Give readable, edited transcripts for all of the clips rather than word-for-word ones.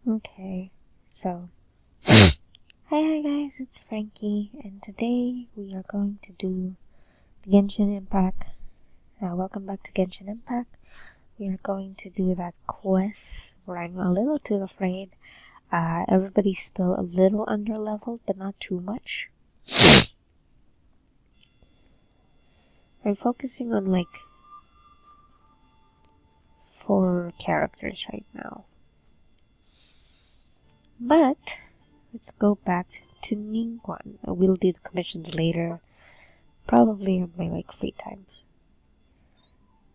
Okay, so hi guys, it's Frankie, and today we are going to do the Genshin Impact. Welcome back to Genshin Impact. We are going to do that quest where I'm a little too afraid. Everybody's still a little under leveled, but not too much. I'm focusing on like 4 characters right now. But let's go back to Ningguang. We'll do the commissions later, probably on my free time.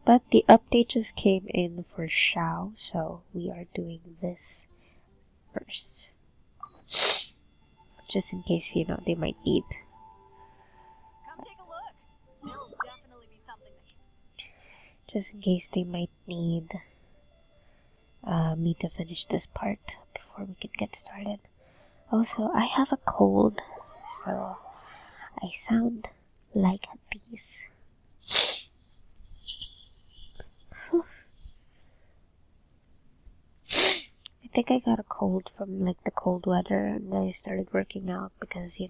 But the update just came in for Xiao, so we are doing this first. Just in case, they might need. Come take a look. There'll definitely be something there. Just in case they might need me to finish this part before we can get started. Also, I have a cold, so I sound like this. I think I got a cold from the cold weather, and then I started working out because,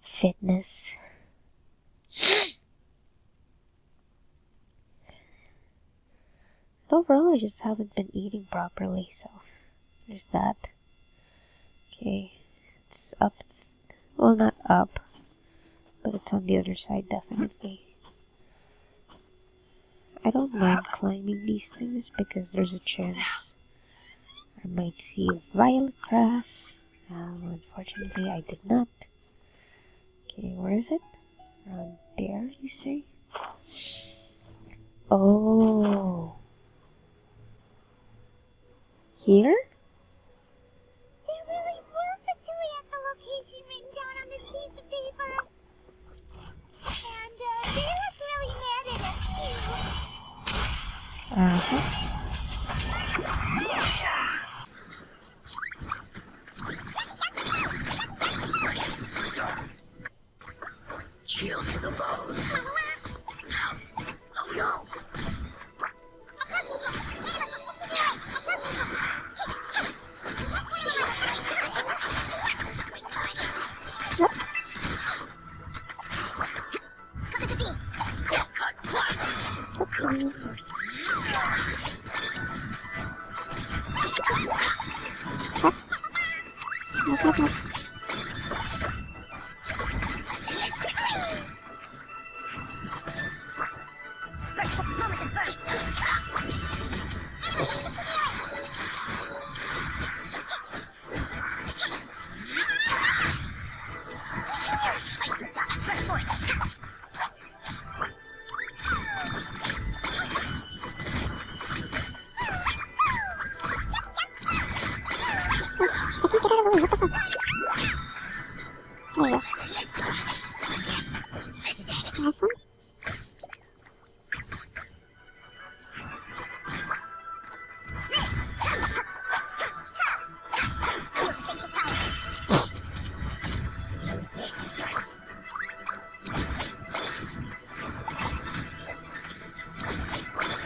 fitness. Overall, I just haven't been eating properly, so there's that. Okay, it's up. Well, not up, but it's on the other side, definitely. I don't mind climbing these things because there's a chance I might see violet grass. Unfortunately, I did not. Okay, where is it? Around there, you say? Oh. Here? They really were Fatui at the location written down on this piece of paper. And they look really mad at us too. Childe to the bone. Oh no!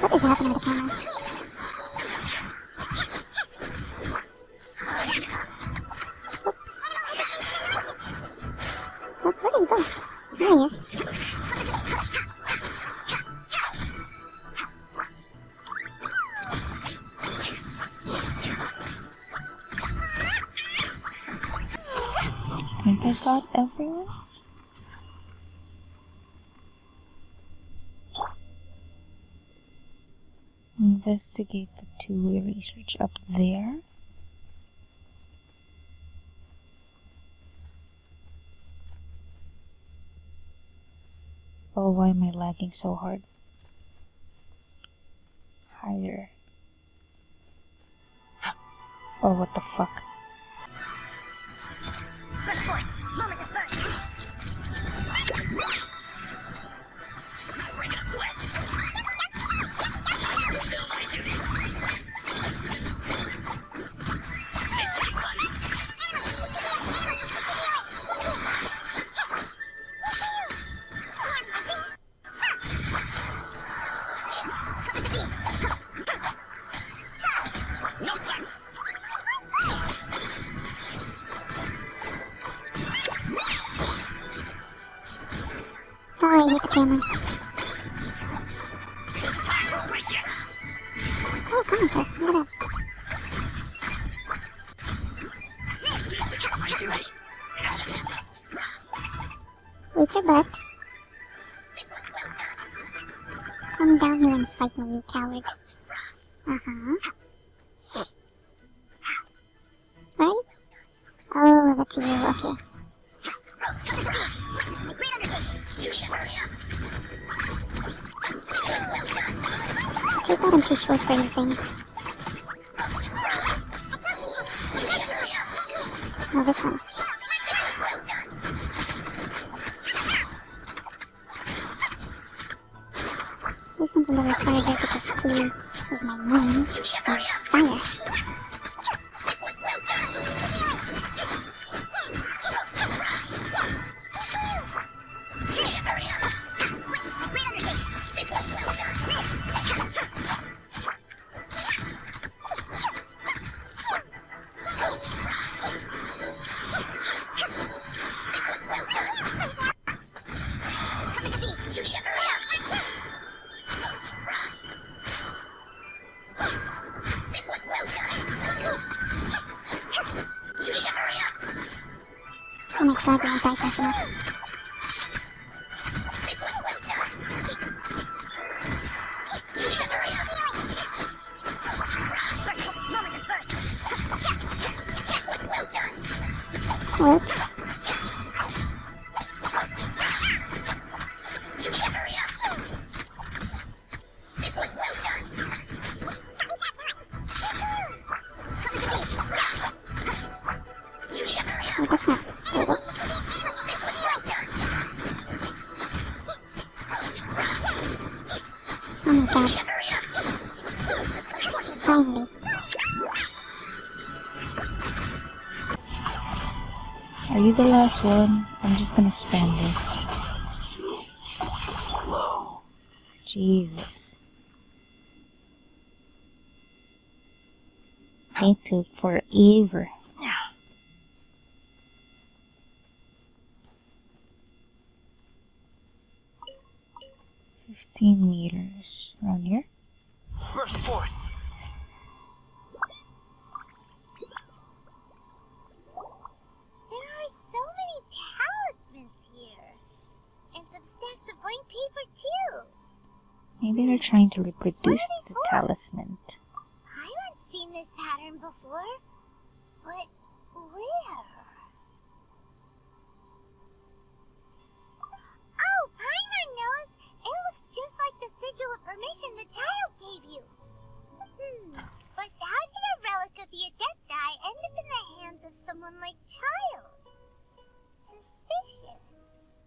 What is happening to the camera? Where did he go? There he is. I think I got everyone. Investigate the two-way research up there. Oh, why am I lagging so hard? Higher. Oh, what the fuck? First point, moment of burst. Bring a sweat. I fulfill my duty. Mission fun. No slack. with the camera. Oh, come on, Chess. Look at that. Wait your butt. Come down here and fight me, you coward. Uh-huh. Right? Oh, that's you. Okay. Too bad I'm too short for anything. Oh, this one. This one's a little harder because T is my name. Fire. Oh my god, don't die fast enough. What? Oh, that's not... Oh, what? Oh my god. Finally. Are you the last one? I'm just gonna spam this. Jesus. It took forever. 15 meters. Around here? Burst forth. There are so many talismans here. And some stacks of blank paper too. Maybe they're trying to reproduce What are the these for? talisman. I haven't seen this pattern before. But where? Oh, Paimon knows! It looks just like the sigil of permission the child gave you. But how did a relic of the Adepti end up in the hands of someone like Child? Suspicious.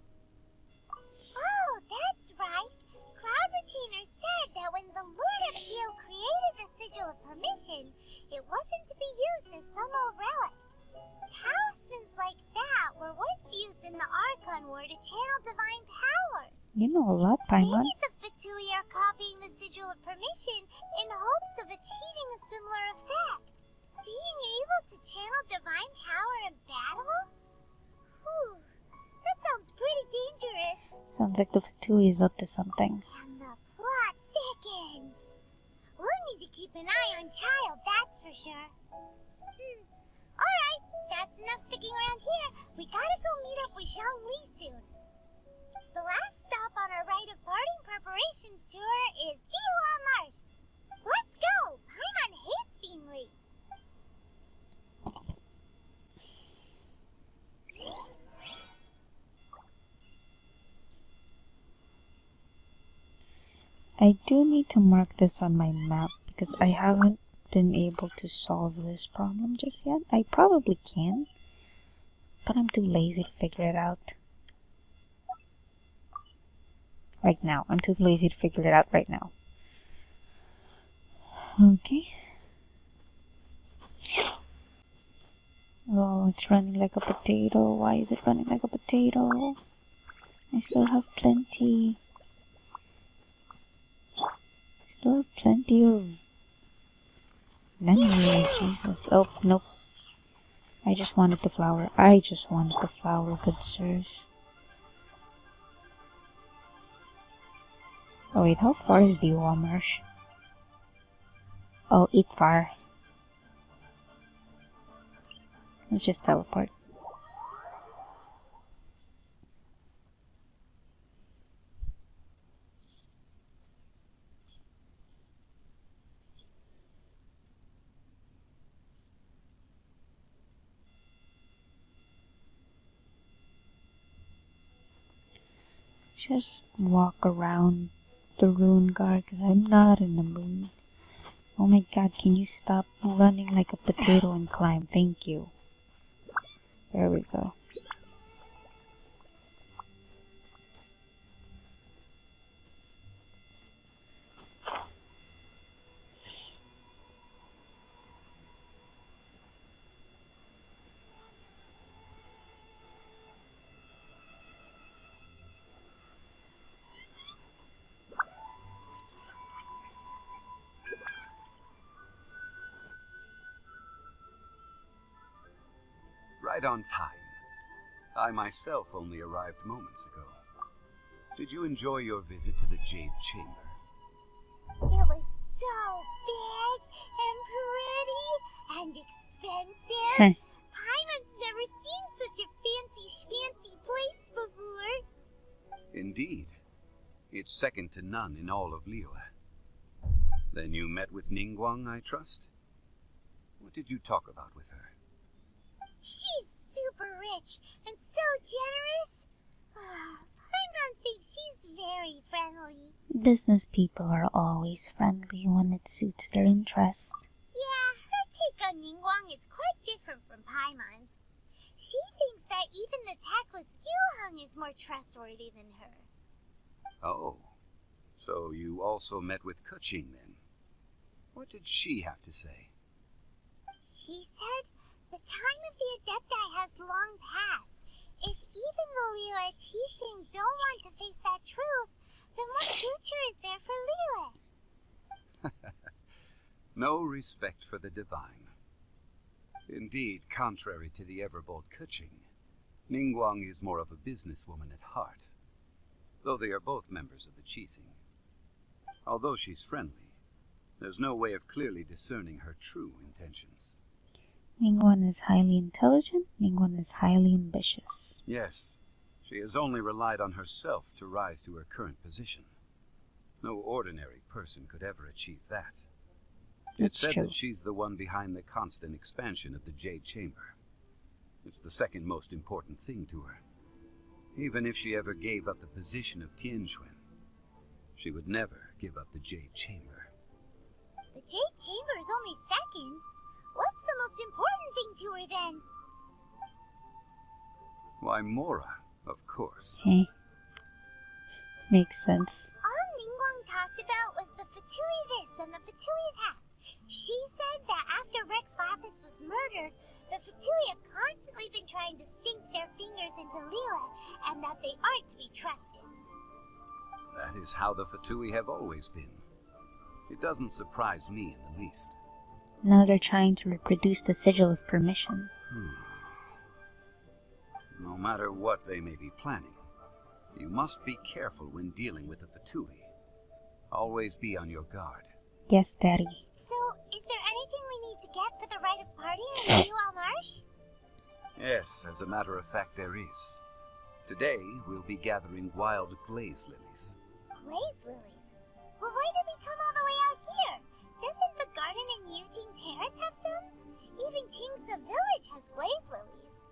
Oh, that's right. Cloud Retainer said that when the Lord of Geo created the sigil of permission, it wasn't to be used as some old relic. Talismans like that were once used in the Archon War to channel divine powers. You know a lot, Paimon. Maybe the Fatui are copying the sigil of permission in hopes of achieving a similar effect. Being able to channel divine power in battle? Whew, that sounds pretty dangerous. Sounds like the Fatui is up to something. And the plot thickens. We'll need to keep an eye on Child, that's for sure. Alright, that's enough sticking around here. We gotta go meet up with Zhongli soon. The last stop on our rite of parting preparations tour is Dihua Marsh. Let's go! Paimon hates being late. I do need to mark this on my map because I haven't been able to solve this problem just yet. I probably can, but I'm too lazy to figure it out right now. I'm too lazy to figure it out right now. Okay. Oh, it's running like a potato. Why is it running like a potato? I still have plenty. Still have plenty of memory. Jesus. Oh, nope. I just wanted the flower. I just wanted the flower, good sirs. Oh wait, how far is the Marsh? Oh, 8 far. Let's just teleport. Just walk around the ruin guard because I'm not in the mood. Oh my god, can you stop running like a potato and climb? Thank you. There we go. Right on time. I myself only arrived moments ago. Did you enjoy your visit to the Jade Chamber? It was so big and pretty and expensive. Paimon's never seen such a fancy-schmancy place before. Indeed. It's second to none in all of Liyue. Then you met with Ningguang, I trust? What did you talk about with her? She's super rich and so generous. Paimon thinks she's very friendly. Business people are always friendly when it suits their interest. Yeah, her take on Ningguang is quite different from Paimon's. She thinks that even the tactless Yuheng is more trustworthy than her. Oh, so you also met with Keqing then? What did she have to say? She said the time of the Adepti has long passed. If even the Liyue Qixing don't want to face that truth, then what future is there for Liyue? No respect for the divine. Indeed, contrary to the ever-bold Keqing, Ningguang is more of a businesswoman at heart, though they are both members of the Qixing. Although she's friendly, there's no way of clearly discerning her true intentions. Ningguang is highly intelligent, Ningguang is highly ambitious. Yes, she has only relied on herself to rise to her current position. No ordinary person could ever achieve that. It's said that she's the one behind the constant expansion of the Jade Chamber. It's the second most important thing to her. Even if she ever gave up the position of Tianquan, she would never give up the Jade Chamber. The Jade Chamber is only second. What's the most important thing to her then? Why, Mora, of course. Hey. Makes sense. All Ningguang talked about was the Fatui this and the Fatui that. She said that after Rex Lapis was murdered, the Fatui have constantly been trying to sink their fingers into Liyue, and that they aren't to be trusted. That is how the Fatui have always been. It doesn't surprise me in the least. Now they're trying to reproduce the sigil of permission. No matter what they may be planning, you must be careful when dealing with the Fatui. Always be on your guard. Yes, Daddy. So, is there anything we need to get for the rite of parting in the Yual Marsh? Yes, as a matter of fact, there is. Today, we'll be gathering wild glaze lilies. Glaze lilies? Well, why did we come all the way out here? Doesn't the garden in Yujing Terrace have some? Even Qingse Village has glaze lilies.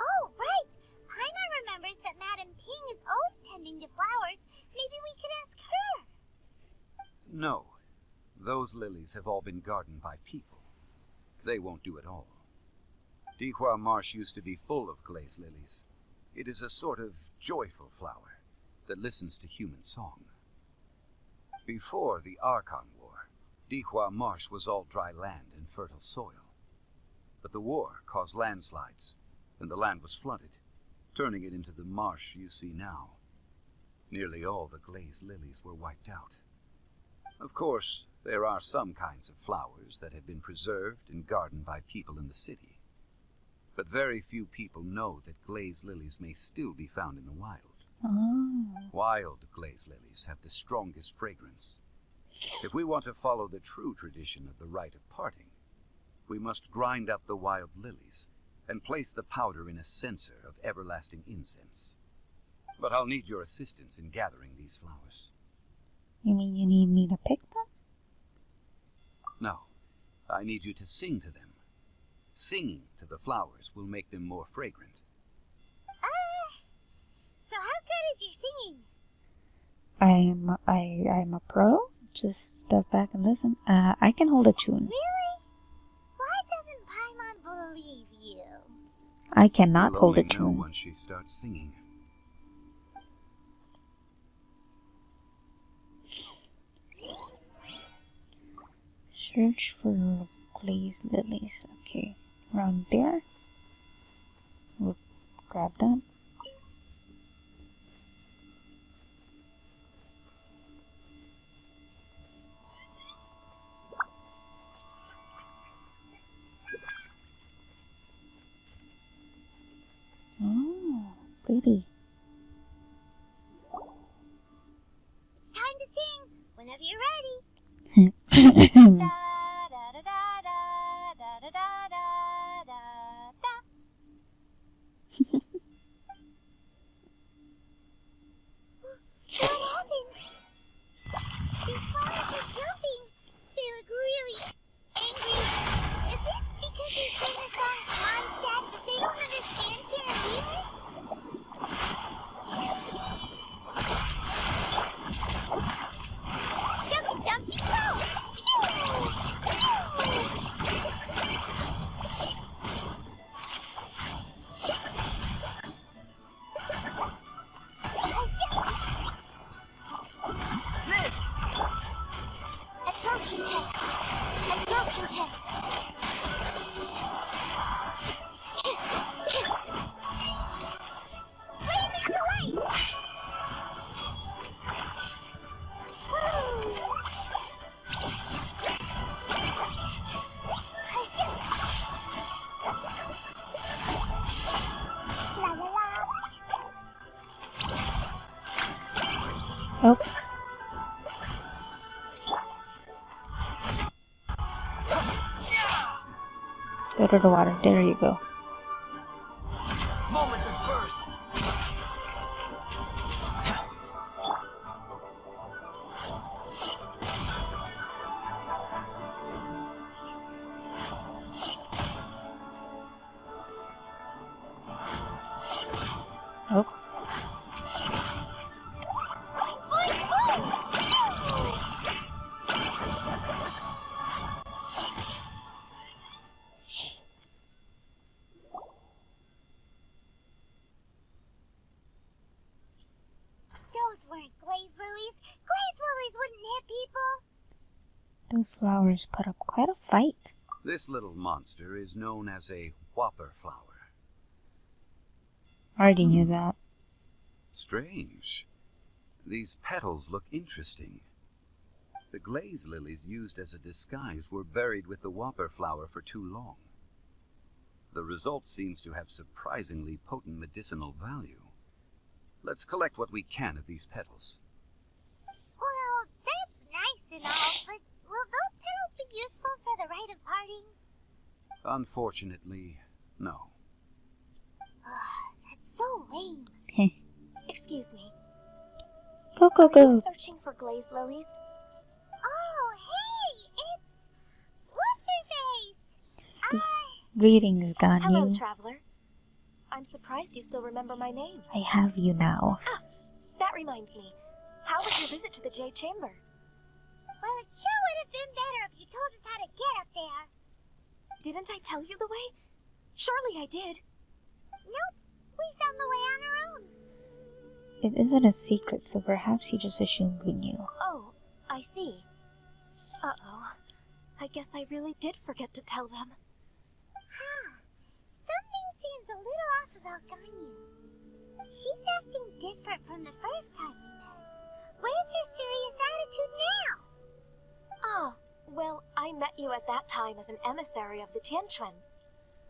Oh, right! Paimon remembers that Madame Ping is always tending to flowers. Maybe we could ask her. No. Those lilies have all been gardened by people. They won't do it all. Dihua Marsh used to be full of glaze lilies. It is a sort of joyful flower that listens to human song. Before the Archon War, Dihua Marsh was all dry land and fertile soil. But the war caused landslides, and the land was flooded, turning it into the marsh you see now. Nearly all the glaze lilies were wiped out. Of course, there are some kinds of flowers that have been preserved and gardened by people in the city. But very few people know that glaze lilies may still be found in the wild. Oh. Wild glaze lilies have the strongest fragrance. If we want to follow the true tradition of the rite of parting, we must grind up the wild lilies and place the powder in a censer of everlasting incense. But I'll need your assistance in gathering these flowers. You mean you need me to pick them? No, I need you to sing to them. Singing to the flowers will make them more fragrant. So how good is your singing? I'm a pro. Just step back and listen. I can hold a tune. Really? Why doesn't Paimon believe you? I cannot You'll hold a only know tune. once she starts singing. Search for glaze lilies. Okay, around there. We'll grab that. Oh, pretty. It's time to sing whenever you're ready. Da da da da da da da da da da da. What happened? These flowers are jumping. They look really angry. Is it because you sing the song Mondstadt that they don't understand Pyramid? Jumpy, jumpy, go! Pew! Absorption test. Absorption test. Blazing light. La la la. Oh. Go to the water. There you go. Moment of birth. Oh. Those weren't glaze lilies. Glaze lilies wouldn't hit people. Those flowers put up quite a fight. This little monster is known as a whopper flower. Already knew that. Strange. These petals look interesting. The glaze lilies used as a disguise were buried with the whopper flower for too long. The result seems to have surprisingly potent medicinal value. Let's collect what we can of these petals. Well, that's nice and all, but will those petals be useful for the rite of parting? Unfortunately, no. That's so lame. Excuse me. Go, go, Are go. you searching for glaze lilies? Oh, hey, it's... What's-her-face? Greetings, Hello, Ganyu. traveler. I'm surprised you still remember my name. I have you now. That reminds me. How was your visit to the Jade Chamber? Well, it sure would have been better if you told us how to get up there. Didn't I tell you the way? Surely I did. Nope, we found the way on our own. It isn't a secret, so perhaps you just assumed we knew. Oh, I see. Uh-oh. I guess I really did forget to tell them. Something seems a little off about Ganyu. She's acting different from the first time we met. Where's her serious attitude now? Ah, well, I met you at that time as an emissary of the Tianquan.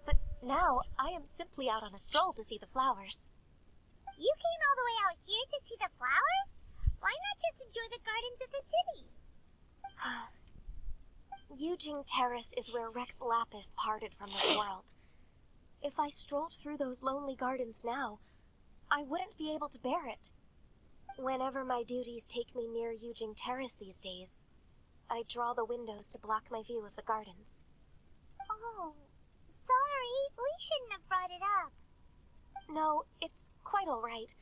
But now I am simply out on a stroll to see the flowers. You came all the way out here to see the flowers? Why not just enjoy the gardens of the city? Yujing Terrace is where Rex Lapis parted from this world. If I strolled through those lonely gardens now, I wouldn't be able to bear it. Whenever my duties take me near Yujing Terrace these days, I draw the windows to block my view of the gardens. Oh, sorry. We shouldn't have brought it up. No, it's quite all right.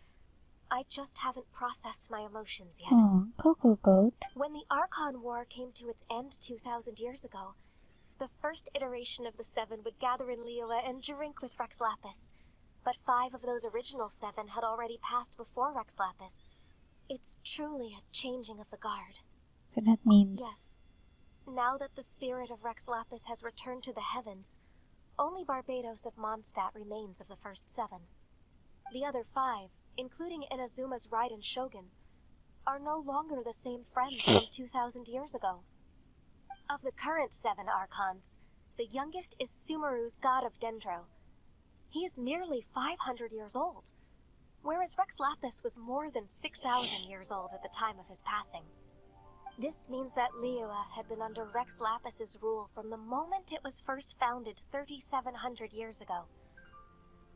I just haven't processed my emotions yet. Oh, Coco Goat. When the Archon War came to its end 2,000 years ago, the first iteration of the Seven would gather in Liyue and drink with Rex Lapis. But 5 of those original 7 had already passed before Rex Lapis. It's truly a changing of the guard. So that means... Yes. Now that the spirit of Rex Lapis has returned to the heavens, only Barbados of Mondstadt remains of the first 7. The other 5, including Inazuma's Raiden Shogun, are no longer the same friends from 2,000 years ago. Of the current 7 Archons, the youngest is Sumeru's god of Dendro. He is merely 500 years old, whereas Rex Lapis was more than 6,000 years old at the time of his passing. This means that Liyue had been under Rex Lapis's rule from the moment it was first founded 3,700 years ago.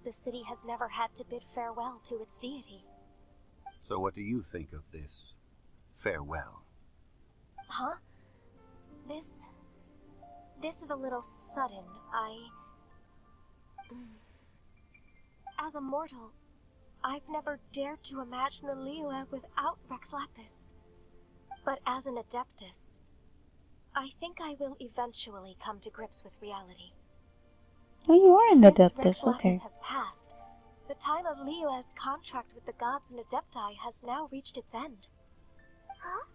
The city has never had to bid farewell to its deity. So what do you think of this farewell? Huh? This is a little sudden. As a mortal, I've never dared to imagine a Liyue without Rex Lapis. But as an Adeptus, I think I will eventually come to grips with reality. Oh, you are an Since Adeptus, Rex Lapis okay. has passed, the time of Liyue's contract with the gods and Adepti has now reached its end. Huh?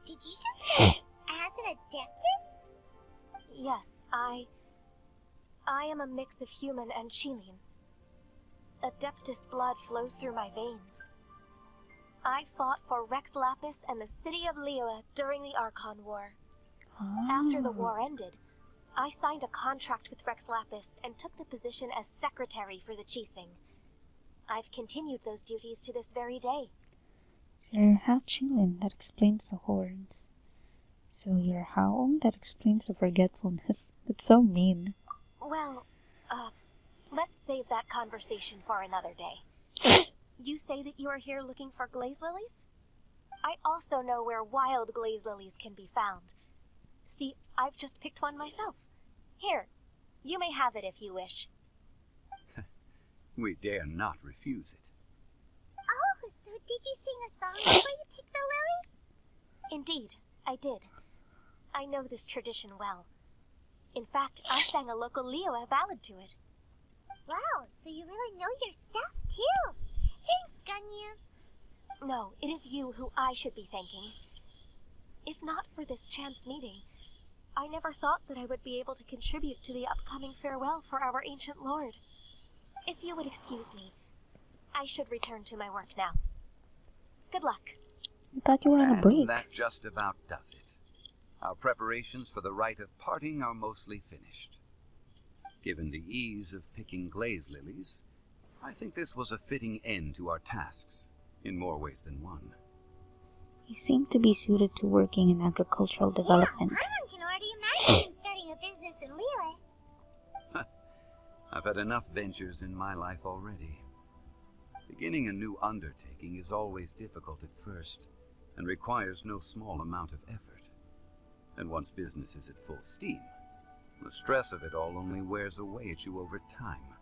Did you just say as an Adeptus? Yes, I am a mix of human and Chilean. Adeptus blood flows through my veins. I fought for Rex Lapis and the city of Liyue during the Archon War. After the war ended, I signed a contract with Rex Lapis and took the position as secretary for the Qixing. I've continued those duties to this very day. So you're half Chilean, that explains the horns. So you're how old? That explains the forgetfulness. That's so mean. Well, let's save that conversation for another day. You say that you are here looking for glaze lilies? I also know where wild glaze lilies can be found. See, I've just picked one myself. Here, you may have it if you wish. We dare not refuse it. Oh, so did you sing a song before you picked the lily? Indeed, I did. I know this tradition well. In fact, I sang a local Liyue ballad to it. Wow, so you really know your stuff, too. Thanks, Ganyu. No, it is you who I should be thanking. If not for this chance meeting, I never thought that I would be able to contribute to the upcoming farewell for our ancient lord. If you would excuse me, I should return to my work now. Good luck. I thought you were on a break. And that just about does it. Our preparations for the rite of parting are mostly finished. Given the ease of picking glaze lilies, I think this was a fitting end to our tasks, in more ways than one. He seemed to be suited to working in agricultural development. Yeah, Paimon can already imagine him starting a business in Liyue. I've had enough ventures in my life already. Beginning a new undertaking is always difficult at first, and requires no small amount of effort. And once business is at full steam, the stress of it all only wears away at you over time.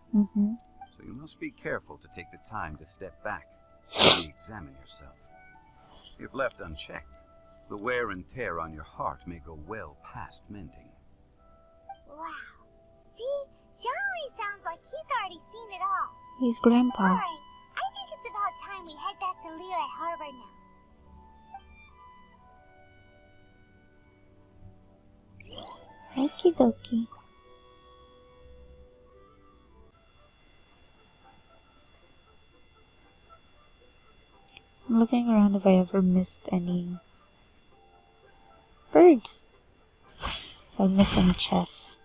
So you must be careful to take the time to step back and re-examine yourself. If left unchecked, the wear and tear on your heart may go well past mending. Wow. See? Zhongli sounds like he's already seen it all. He's Grandpa. Alright, I think it's about time we head back to Liyue Harbor now. Okie dokie. I'm looking around if I ever missed any birds. If I missed any chests.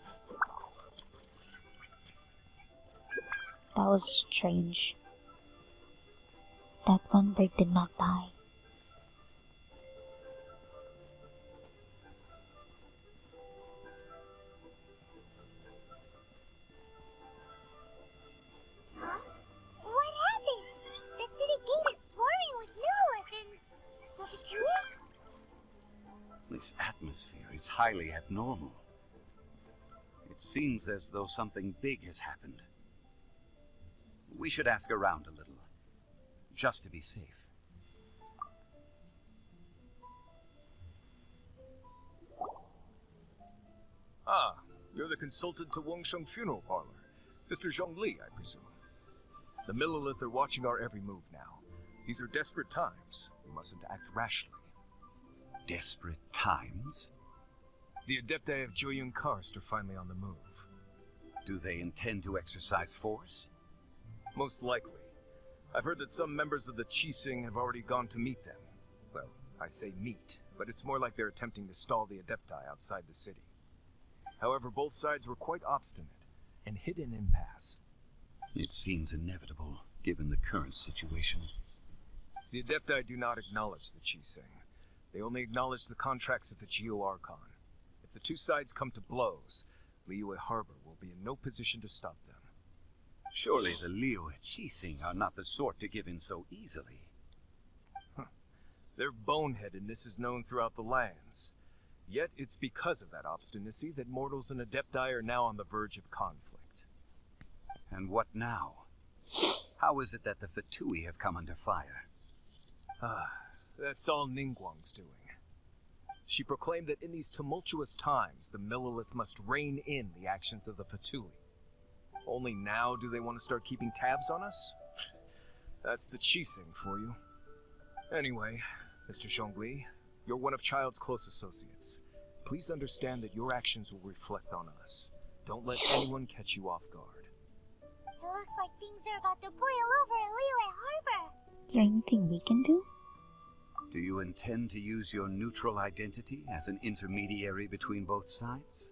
That was strange. That one bird did not die. What happened? The city gate is swarming with Lilith and the Fatui? This atmosphere is highly abnormal. It seems as though something big has happened. We should ask around a little, just to be safe. Ah, you're the consultant to Wangsheng Funeral Parlor. Mr. Zhongli, I presume. The Millilith are watching our every move now. These are desperate times. We mustn't act rashly. Desperate times? The Adepti of Joyun Karst are finally on the move. Do they intend to exercise force? Most likely. I've heard that some members of the Qixing have already gone to meet them. Well, I say meet, but it's more like they're attempting to stall the Adepti outside the city. However, both sides were quite obstinate and hit an impasse. It seems inevitable, given the current situation. The Adepti do not acknowledge the Qixing. They only acknowledge the contracts of the Geo-Archon. If the two sides come to blows, Liyue Harbor will be in no position to stop them. Surely the Liyue Qixing are not the sort to give in so easily. Their boneheadedness is known throughout the lands. Yet it's because of that obstinacy that mortals and Adepti are now on the verge of conflict. And what now? How is it that the Fatui have come under fire? That's all Ningguang's doing. She proclaimed that in these tumultuous times, the Millilith must rein in the actions of the Fatui. Only now do they want to start keeping tabs on us? That's the Qixing for you. Anyway, Mr. Zhongli, you're one of Childe's close associates. Please understand that your actions will reflect on us. Don't let anyone catch you off guard. It looks like things are about to boil over in Liyue Harbor. Is there anything we can do? Do you intend to use your neutral identity as an intermediary between both sides?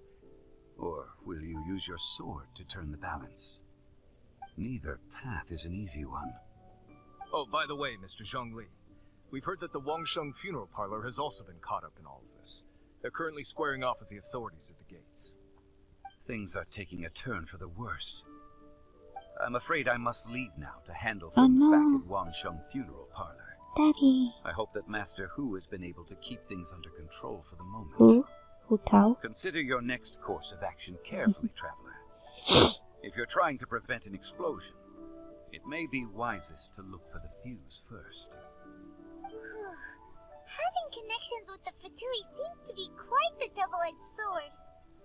Or will you use your sword to turn the balance? Neither path is an easy one. Oh, by the way, Mr. Zhongli, we've heard that the Wangsheng Funeral Parlor has also been caught up in all of this. They're currently squaring off with the authorities at the gates. Things are taking a turn for the worse. I'm afraid I must leave now to handle things back at Wangsheng Funeral Parlor. Daddy. I hope that Master Hu has been able to keep things under control for the moment. Who? Hu Tao? Consider your next course of action carefully, Traveler. If you're trying to prevent an explosion, it may be wisest to look for the fuse first. Having connections with the Fatui seems to be quite the double-edged sword.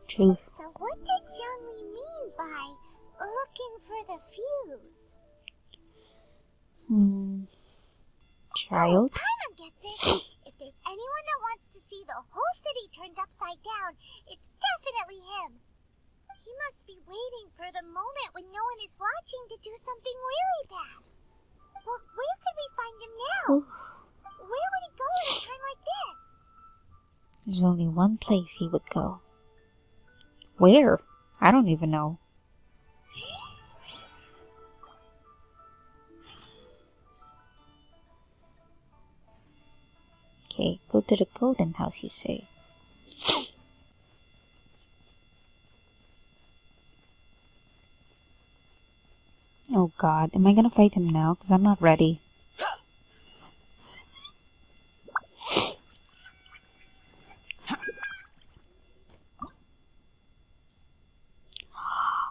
Truth. So what does Zhongli mean by looking for the fuse? Child? Oh, Paimon gets it. If there's anyone that wants to see the whole city turned upside down, it's definitely him. He must be waiting for the moment when no one is watching to do something really bad. But where could we find him now? Where would he go at a time like this? There's only one place he would go. Where? I don't even know. Okay, go to the golden house, you say. Oh god, am I gonna fight him now? Because I'm not ready.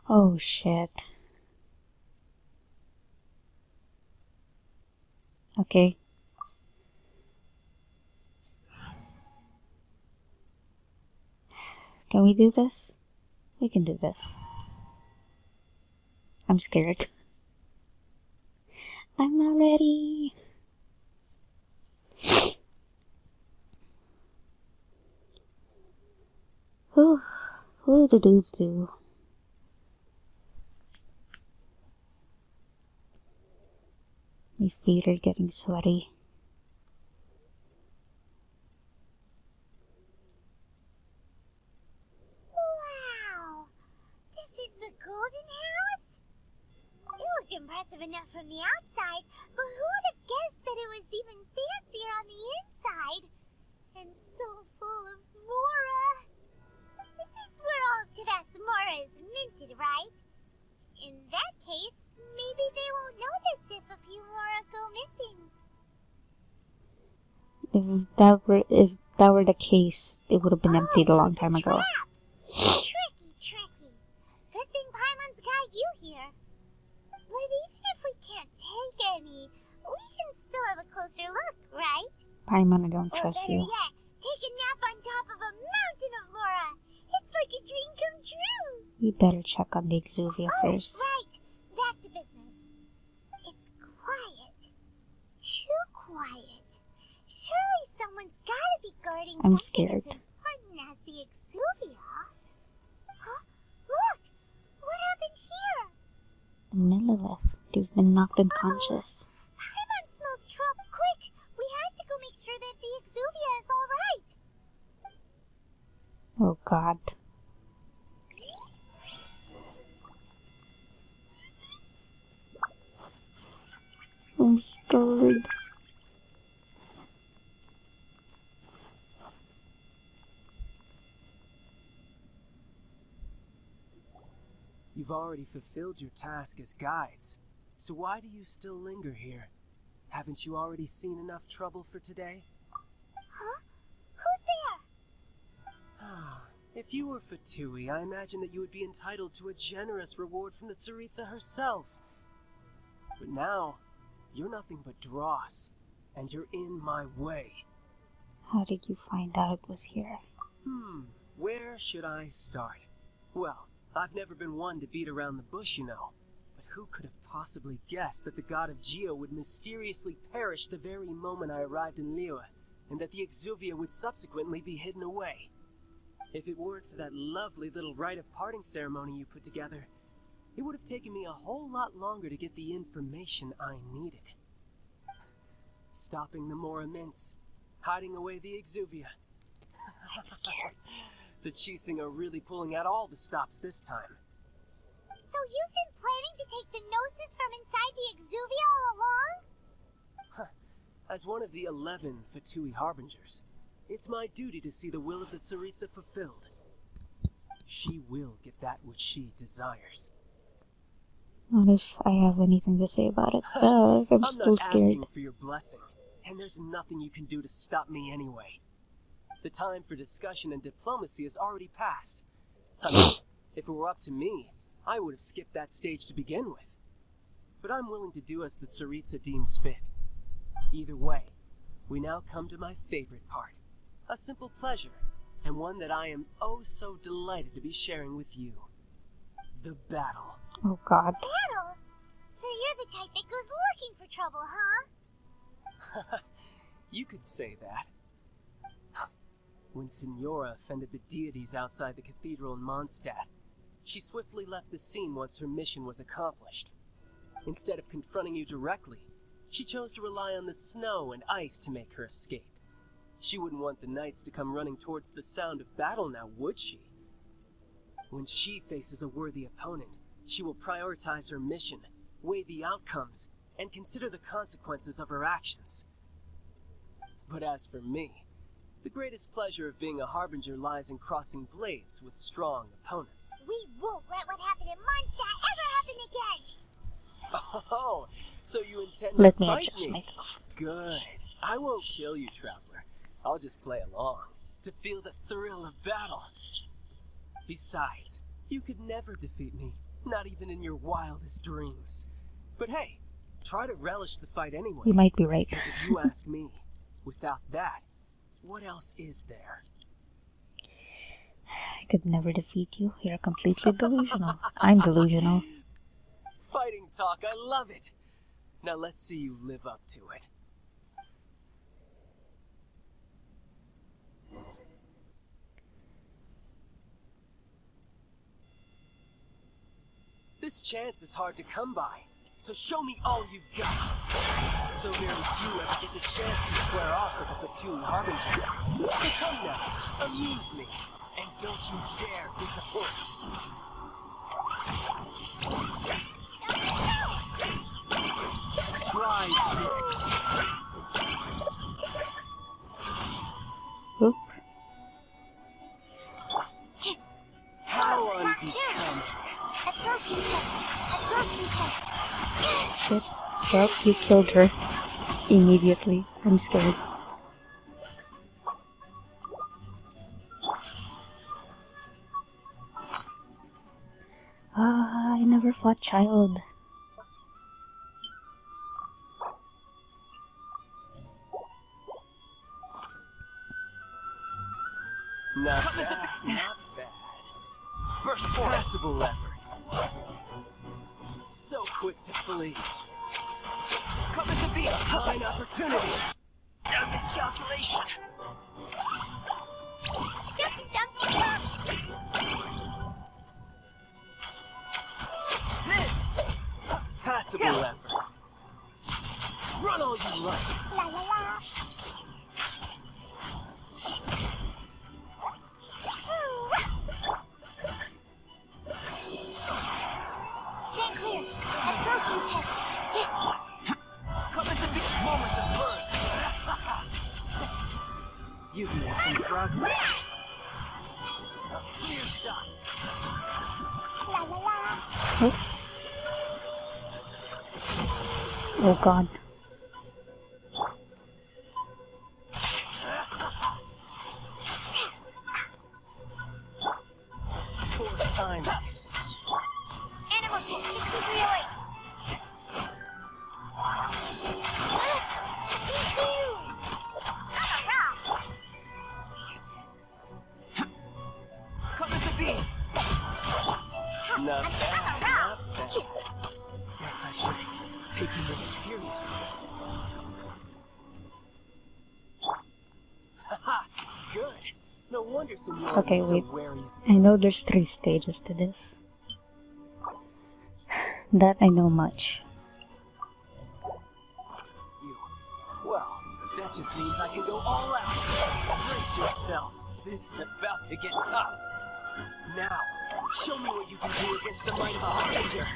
Oh shit. Okay. Can we do this? We can do this. I'm scared. I'm not ready. Whew. Ooh-do-do-do. My feet are getting sweaty. Wow! This is the golden house? It looked impressive enough from the outside, but who would have guessed was even fancier on the inside. And so full of Mora. This is where all of Teyvat's Mora is minted, right? In that case, maybe they won't notice if a few Mora go missing. If that were the case, it would have been emptied a long time ago. Tricky. Good thing Paimon's got you here. But even if we can't take any, we can still have a closer look, right? Paimon, I don't trust you. Yet, take a nap on top of a mountain of Mora. It's like a dream come true. You better check on the Exuvia first. Right. Back to business. It's quiet. Too quiet. Surely someone's gotta be guarding I'm something scared. as important as the Exuvia. Huh? Look! What happened here? Lilith, you've been knocked unconscious. Paimon smells trouble. Quick! We have to go make sure that the Exuvia is alright. Oh god. I'm scared. You've already fulfilled your task as guides, so why do you still linger here? Haven't you already seen enough trouble for today? Huh? Who's there? If you were Fatui, I imagine that you would be entitled to a generous reward from the Tsaritsa herself. But now, you're nothing but dross, and you're in my way. How did you find out it was here? Where should I start? Well, I've never been one to beat around the bush, you know. But who could have possibly guessed that the god of Geo would mysteriously perish the very moment I arrived in Liyue, and that the Exuvia would subsequently be hidden away? If it weren't for that lovely little rite of parting ceremony you put together, it would have taken me a whole lot longer to get the information I needed. Stopping the Mora mints, hiding away the Exuvia. I'm scared. The Chising are really pulling out all the stops this time. So you've been planning to take the Gnosis from inside the Exuvia all along? As one of the 11 Fatui Harbingers, it's my duty to see the will of the Tsaritsa fulfilled. She will get that which she desires. Not if I have anything to say about it. I'm still not scared. asking for your blessing, and there's nothing you can do to stop me anyway. The time for discussion and diplomacy has already passed. I mean, if it were up to me, I would have skipped that stage to begin with. But I'm willing to do as the Tsaritsa deems fit. Either way, we now come to my favorite part. A simple pleasure, and one that I am oh so delighted to be sharing with you. The battle. Oh god. Battle? So you're the type that goes looking for trouble, huh? You could say that. When Signora offended the deities outside the cathedral in Mondstadt, she swiftly left the scene once her mission was accomplished. Instead of confronting you directly, she chose to rely on the snow and ice to make her escape. She wouldn't want the knights to come running towards the sound of battle now, would she? When she faces a worthy opponent, she will prioritize her mission, weigh the outcomes, and consider the consequences of her actions. But as for me, the greatest pleasure of being a Harbinger lies in crossing blades with strong opponents. We won't let what happened in Mondstadt ever happen again! Oh, so you intend Let to me fight adjust me? myself. Good. I won't kill you, Traveler. I'll just play along, to feel the thrill of battle. Besides, you could never defeat me, not even in your wildest dreams. But hey, try to relish the fight anyway. You might be right. Because if you ask me, without that, what else is there? I could never defeat you. You're completely delusional. I'm delusional. Fighting talk, I love it. Now let's see you live up to it. This chance is hard to come by, so show me all you've got. So very few ever get the chance to square off with a Fatui Harbinger. So come now, amuse me, and don't you dare disappoint. Try this. Absorption test. Absorption test. Shit. Well, you killed her immediately. I'm scared. Ah, I never fought Childe. Not bad. Not bad. Burst forth. Passable effort. So quick to flee. Come at the beat. Fine opportunity. No miscalculation. Dumpty dumpty dum. Passable effort. Run all you like. La la la. Stand clear. Absorption test. Come at the beat. Moment of birth. You've made some progress. Clear shot. La la la. Oh god. Poor time. Animal test 6308. I'm a rock. Come at the beat. Not bad. I'm a rock. Guess I should take you more seriously. Haha, good. No wonder Senora Okay, was so wait. wary of I know there's 3 stages to this. That I know much. you. Well, that just means I can go all out. Brace yourself. This is about to get tough. Now, show me what you can do against the might of a Harbinger.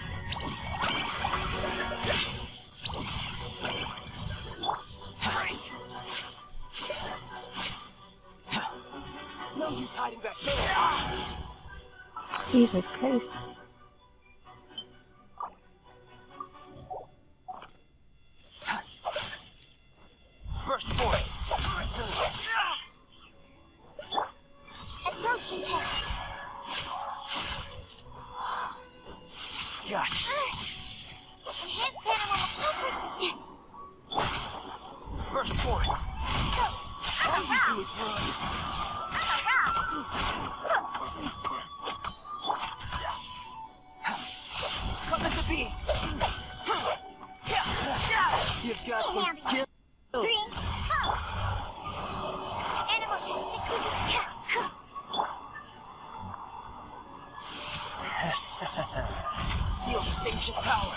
No use hiding back there. Jesus Christ. Burst forth. Absorption test. Gotcha. Enhanced animal. Burst forth. I'm a All you rock. do is run. I'm a rock. Come at the beat. You've got some skills. Three. Animal test 63. Feel the sage of power.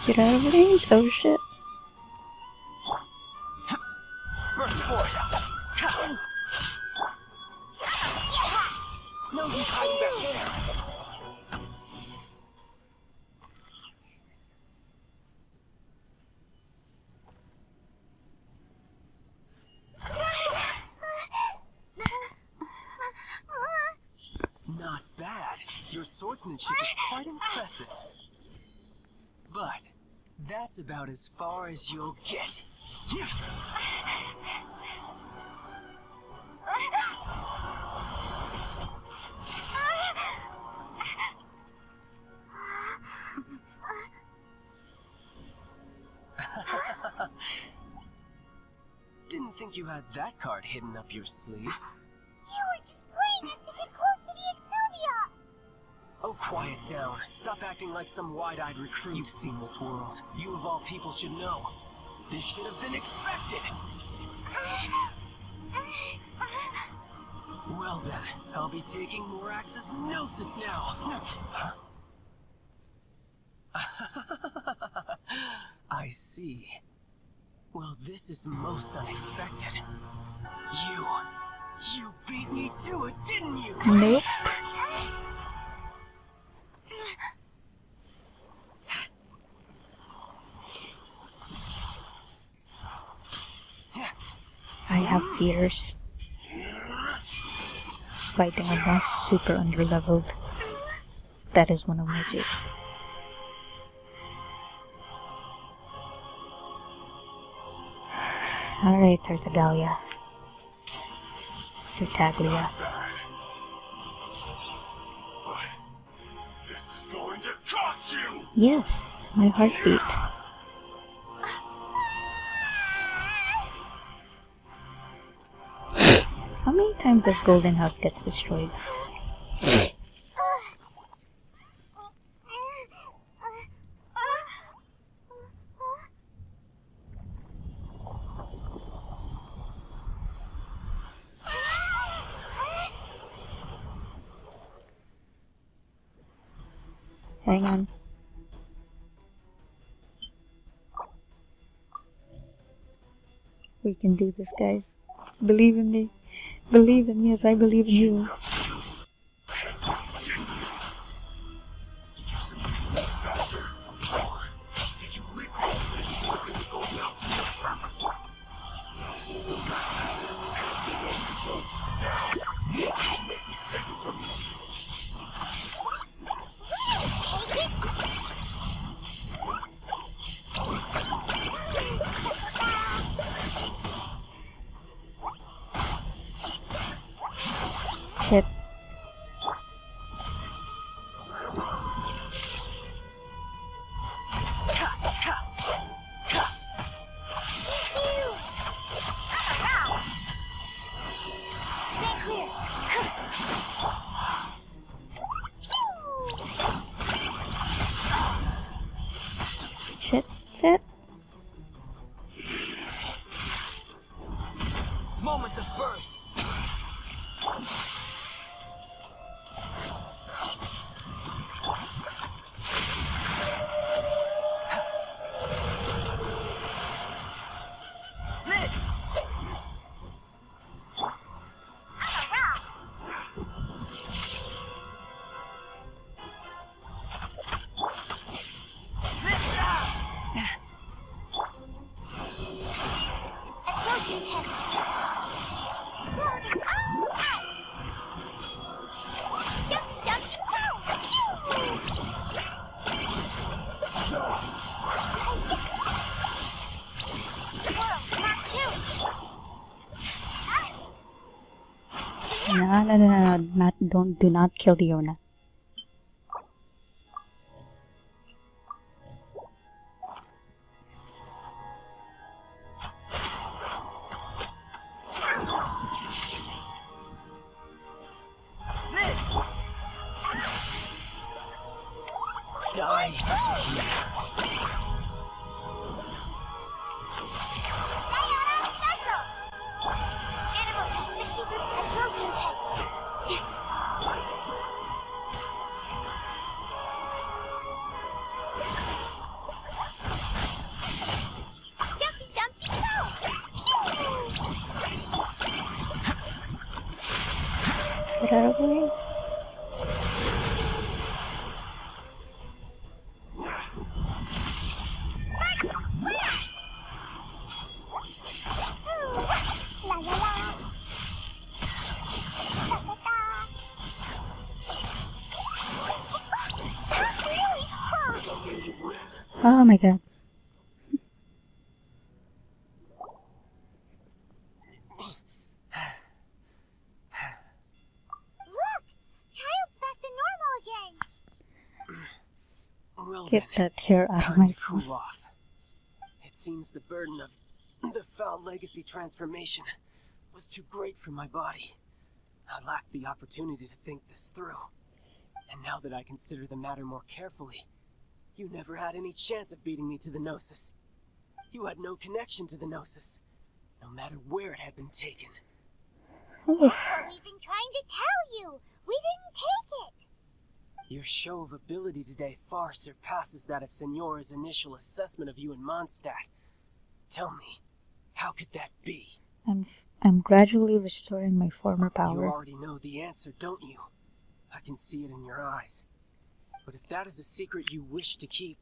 Get out of range? Oh shit. Burst forth. No use hiding back there. Not bad. Your swordsmanship is quite impressive. But that's about as far as you'll get. Didn't think you had that card hidden up your sleeve. You were just playing us to get close to the Exuvia. Oh, quiet down. Stop acting like some wide-eyed recruit. You've seen this world. You of all people should know. This should have been expected. Well then, I'll be taking Morax's Gnosis now. I see. Well, this is most unexpected. You beat me to it, didn't you? Nope. I have fears. Fighting a boss super underleveled. That is one of my fears. Alright, Tartaglia. Tartaglia. But this is going to cost you! Yes, my heartbeat. How many times does Golden House gets destroyed? Hang on. We can do this, guys. Believe in me. Believe in me as I believe in you. Shit. Shit. Moments of birth. No, do not kill Diona. Die. Get out of the way. Oh my god. Well, Get then, that hair out of time my to face. cool off. It seems the burden of the foul legacy transformation was too great for my body. I lacked the opportunity to think this through. And now that I consider the matter more carefully, you never had any chance of beating me to the Gnosis. You had no connection to the Gnosis, no matter where it had been taken. That's what we've been trying to tell you. We didn't take it. Your show of ability today far surpasses that of Senora's initial assessment of you in Mondstadt. Tell me, how could that be? I'm gradually restoring my former You power. already know the answer, don't you? I can see it in your eyes. But if that is a secret you wish to keep,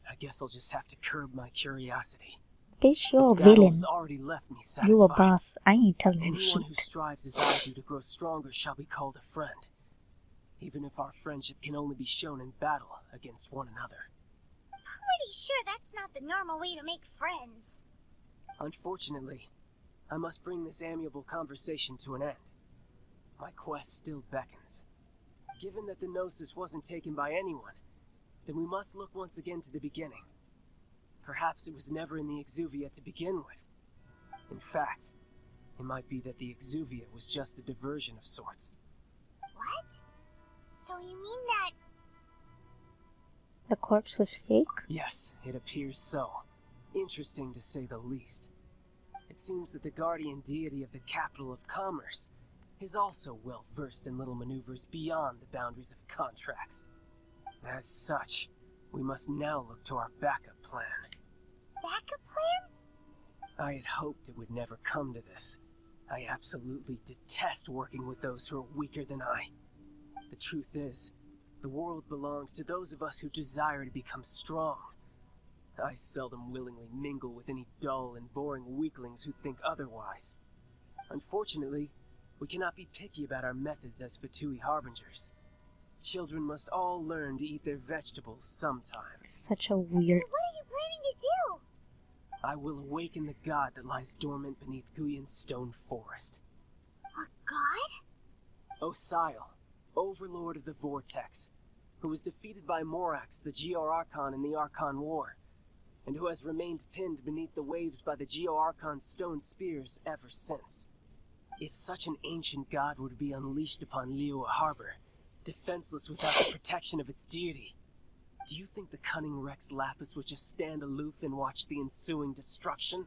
I guess I'll just have to curb my curiosity. Bitch, you're a This battle villain. has already left me satisfied. You a boss. I ain't telling you Anyone who shit. strives as I do to grow stronger shall be called a friend, even if our friendship can only be shown in battle against one another. Pretty sure that's not the normal way to make friends. Unfortunately, I must bring this amiable conversation to an end. My quest still beckons. Given that the Gnosis wasn't taken by anyone, then we must look once again to the beginning. Perhaps it was never in the Exuvia to begin with. In fact, it might be that the Exuvia was just a diversion of sorts. What? So you mean that... The corpse was fake? Yes, it appears so. Interesting to say the least. It seems that the guardian deity of the capital of commerce is also well versed in little maneuvers beyond the boundaries of contracts. As such, we must now look to our backup plan. backup plan? I had hoped it would never come to this. I absolutely detest working with those who are weaker than I. The truth is, the world belongs to those of us who desire to become strong. I seldom willingly mingle with any dull and boring weaklings who think otherwise. Unfortunately, we cannot be picky about our methods as Fatui harbingers. Children must all learn to eat their vegetables sometime. Such a weird... So what are you planning to do? I will awaken the god that lies dormant beneath Guyon's stone forest. A god? Osial, overlord of the Vortex, who was defeated by Morax, the Geo-Archon in the Archon War, and who has remained pinned beneath the waves by the Geo-Archon's stone spears ever since. If such an ancient god were to be unleashed upon Liyue Harbor, defenseless without the protection of its deity, do you think the cunning Rex Lapis would just stand aloof and watch the ensuing destruction?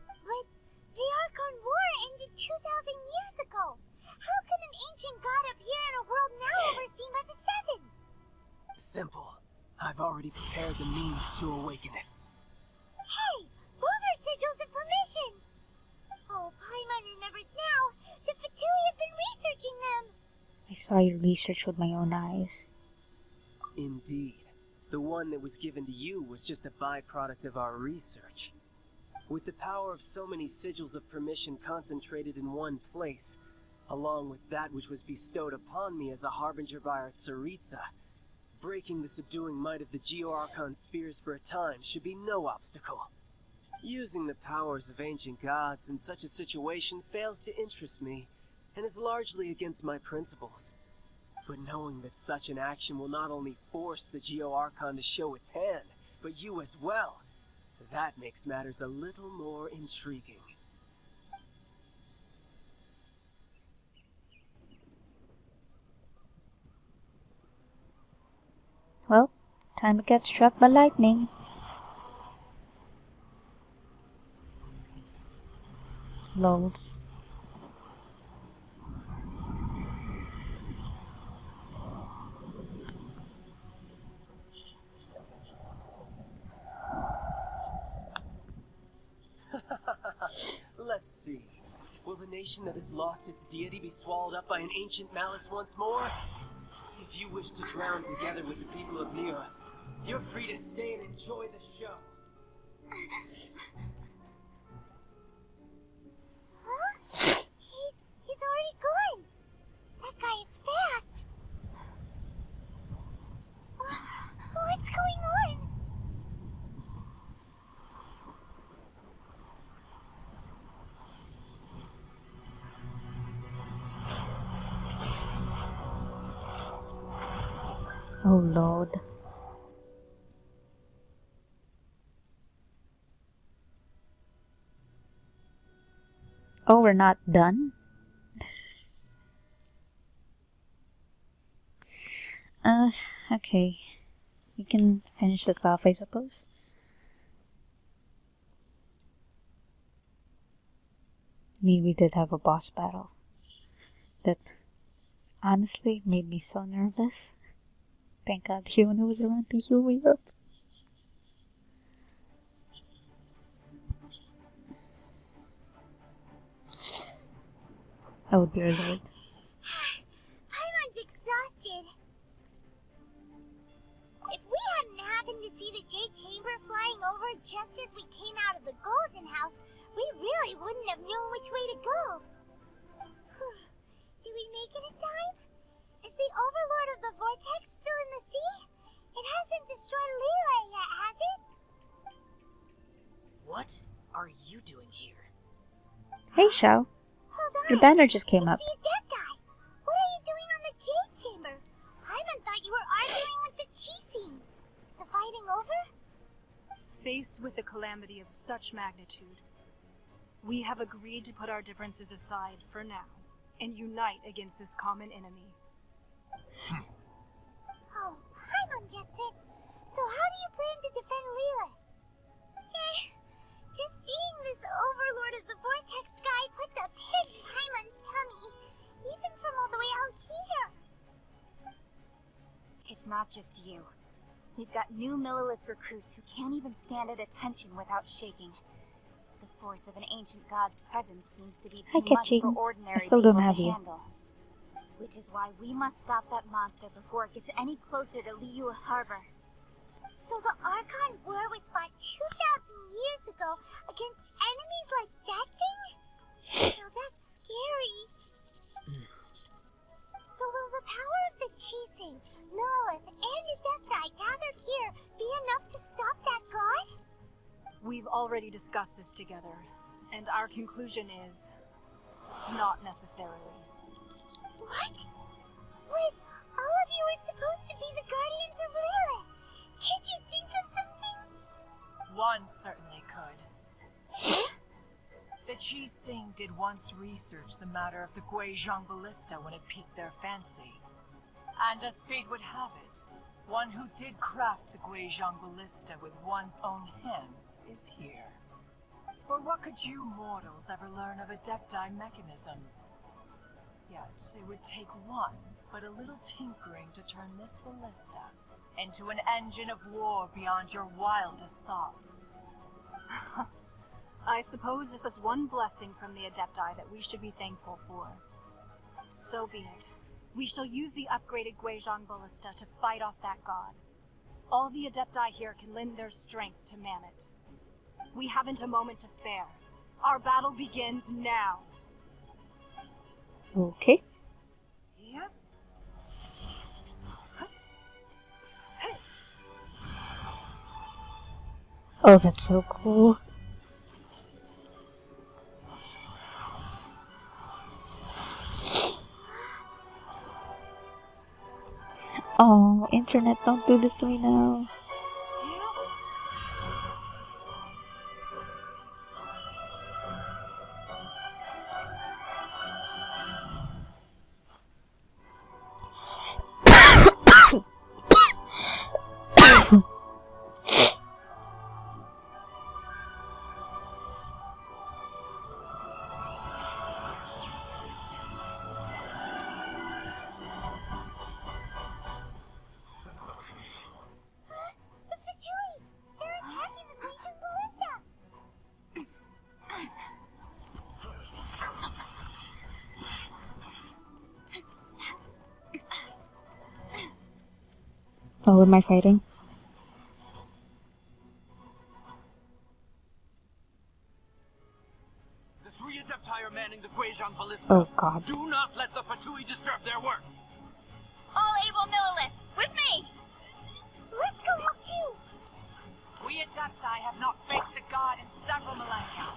But the Archon War ended 2,000 years ago. How can an ancient god appear in a world now overseen by the Seven? Simple. I've already prepared the means to awaken it. Hey, those are sigils of permission. Oh, Paimon remembers now. The Fatui have been researching them. I saw your research with my own eyes. Indeed. The one that was given to you was just a byproduct of our research. With the power of so many sigils of permission concentrated in one place, along with that which was bestowed upon me as a harbinger by our Tsaritsa, breaking the subduing might of the Geo-Archon spears for a time should be no obstacle. Using the powers of ancient gods in such a situation fails to interest me, and is largely against my principles. But knowing that such an action will not only force the Geo-Archon to show its hand, but you as well, that makes matters a little more intriguing. Well, time to get struck by lightning. Lols. Let's see. Will the nation that has lost its deity be swallowed up by an ancient malice once more? If you wish to drown together with the people of Liyue, you're free to stay and enjoy the show. Huh? He's already gone. That guy is fast. What's going on? Oh Lord. Oh, we're not done? Okay. We can finish this off, I suppose. I mean, we did have a boss battle that honestly made me so nervous. Thank God Hyuna was around to heal me up. Oh dear Lord. Paimon's exhausted. If we hadn't happened to see the Jade Chamber flying over just as we came out of the Gold really wouldn't have known which way to go. Did we make it in time? Is the Overlord of the Vortex still in the sea? It hasn't destroyed Liyue yet, has it? What are you doing here? Hey, Xiao. Hold on. Your banner just came up. It's the Adepti. What are you doing on the Jade Chamber? Hyman thought you were arguing with the Chising. Is the fighting over? Faced with a calamity of such magnitude, we have agreed to put our differences aside for now and unite against this common enemy. Oh, Hyman gets it. So how do you plan to defend Liyue? Just seeing this Overlord of the Vortex guy puts a pit in Hyman's tummy, even from all the way out here. It's not just you. We've got new Millilith recruits who can't even stand at attention without shaking. The force of an ancient god's presence seems to be too much for ordinary still people don't have to you. handle. Which is why we must stop that monster before it gets any closer to Liyue Harbor. So the Archon War was fought 2,000 years ago against enemies like that thing? Now that's scary. So will the power of the Chising, Millilith, and Adepti gathered here be enough to stop that god? We've already discussed this together, and our conclusion is not necessarily. What? But all of you are supposed to be the guardians of Liyue. Can't you think of something? One certainly could. The Chising did once research the matter of the Guizhong Ballista when it piqued their fancy. And as fate would have it, one who did craft the Guizhong Ballista with one's own hands is here. For what could you mortals ever learn of Adepti mechanisms? Yet it would take one, but a little tinkering to turn this ballista into an engine of war beyond your wildest thoughts. I suppose this is one blessing from the Adepti that we should be thankful for. So be it. We shall use the upgraded Guizhong Ballista to fight off that god. All the Adepti here can lend their strength to man it. We haven't a moment to spare. Our battle begins now. Okay. Yep. Oh, that's so cool. Oh, internet, don't do this to me now. Oh, am I fighting? The three Adepti are manning the Guizhong Ballista. Oh god. Do not let the Fatui disturb their work. All able Millilith, with me! Let's go help too! We Adepti have not faced a god in several millennia.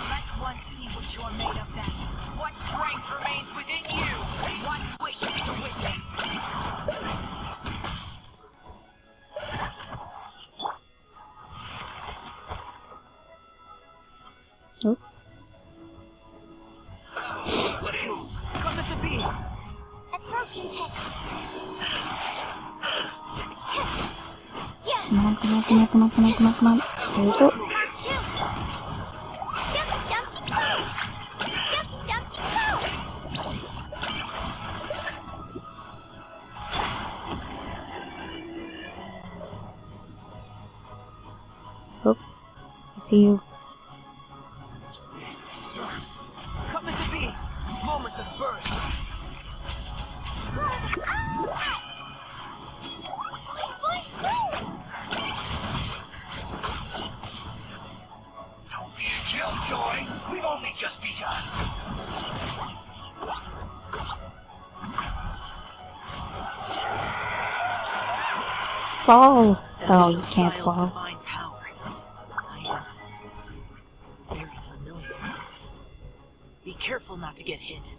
Let one see what you're made of then. What strength remains within you? What wishes to witness? Nope. Let's move. Come at the beam. Absorption test. Come on, come on, come on, come on, come on, come on, come on. There we go. Oh, I see you. Come at the beam. Moment of birth. Killjoy! We've only just begun. Fall! That Oh, is you of can't Sile's fall. divine power. I am very familiar. Be careful not to get hit.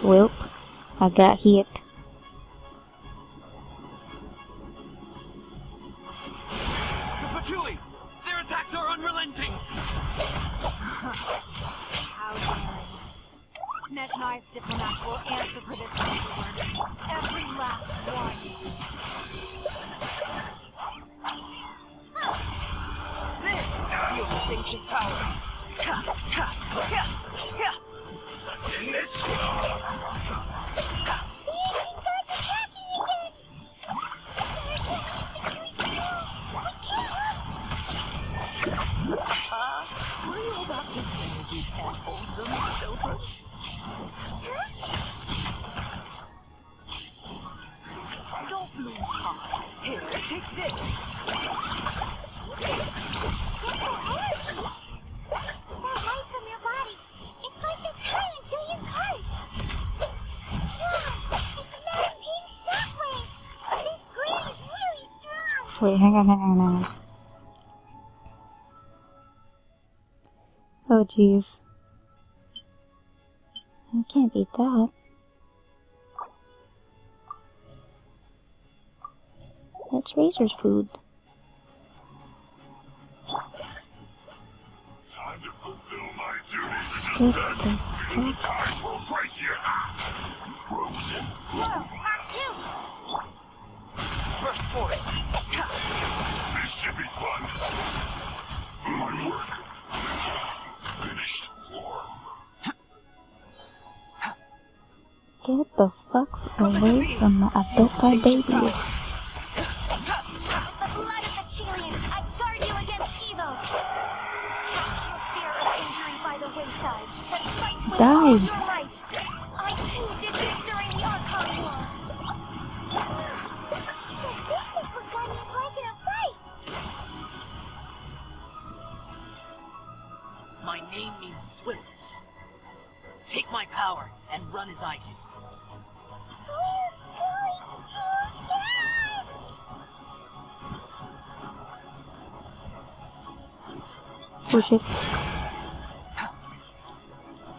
Welp, I got hit. The Fatui! Their attacks are unrelenting! How daring. Snezhnai's diplomats will answer for this handiwork. Every last one. Feel this ancient power. What's in this were you about to say you can't hold them, children? Don't lose heart. Here, take this. That light from your body. It's like the time in Julian's curse. Wow, it's not a pink shockwave. This green is really strong. Wait, hang on. Oh jeez. I can't eat that. That's Razor's food. Time to fulfill my duty to descend. Time will break your heart. Frozen. Burst for it. This should be fun. My work. Finished form. Get the fuck away from my adopted baby. With the blood of the Chilean, I guard you against evil. Cast your fear of injury by the wayside, and fight with all Die. your might. I too did this during the Archon War. So this is what Gunny's like in a fight. My name means swiftness. Take my power and run as I do. We're going too fast. Push it.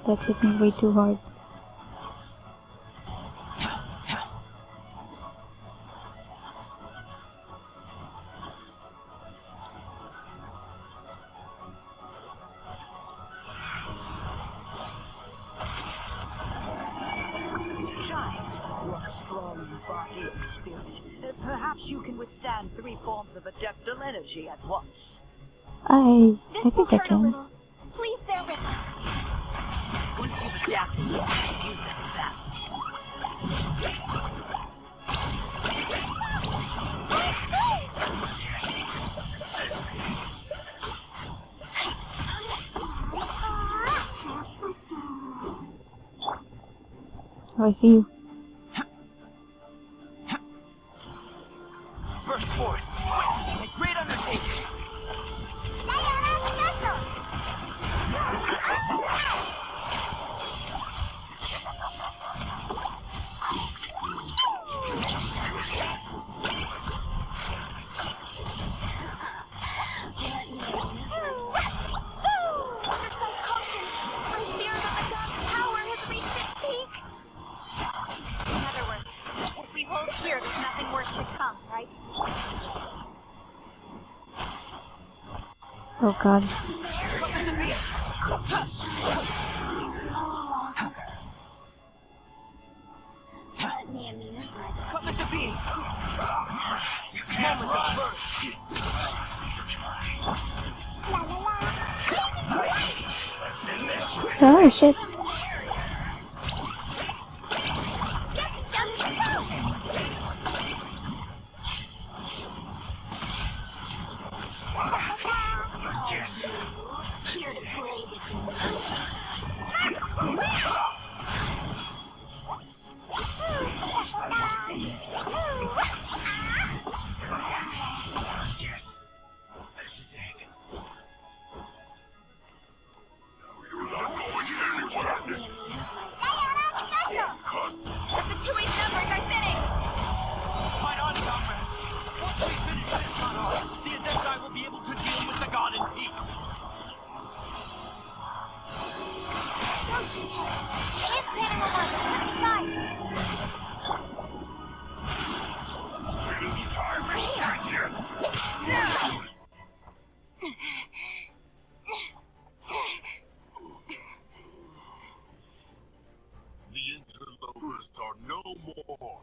That hit me way too hard. Child, you are strong in body and spirit. Perhaps you can withstand 3 forms of adeptal energy at once. I This will think I hurt a can. little. Please bear with us. Once you've adapted, use them in battle. Oh, I see you. Burst forth. A great undertaking. Exercise caution. I fear that the god's power has reached its peak. In other words, if we hold here, there's nothing worse to come, right? Oh god. Let me amuse myself. Come into being. Moment of birth. Oh shit. Yes. Here to play with Yes. This is it.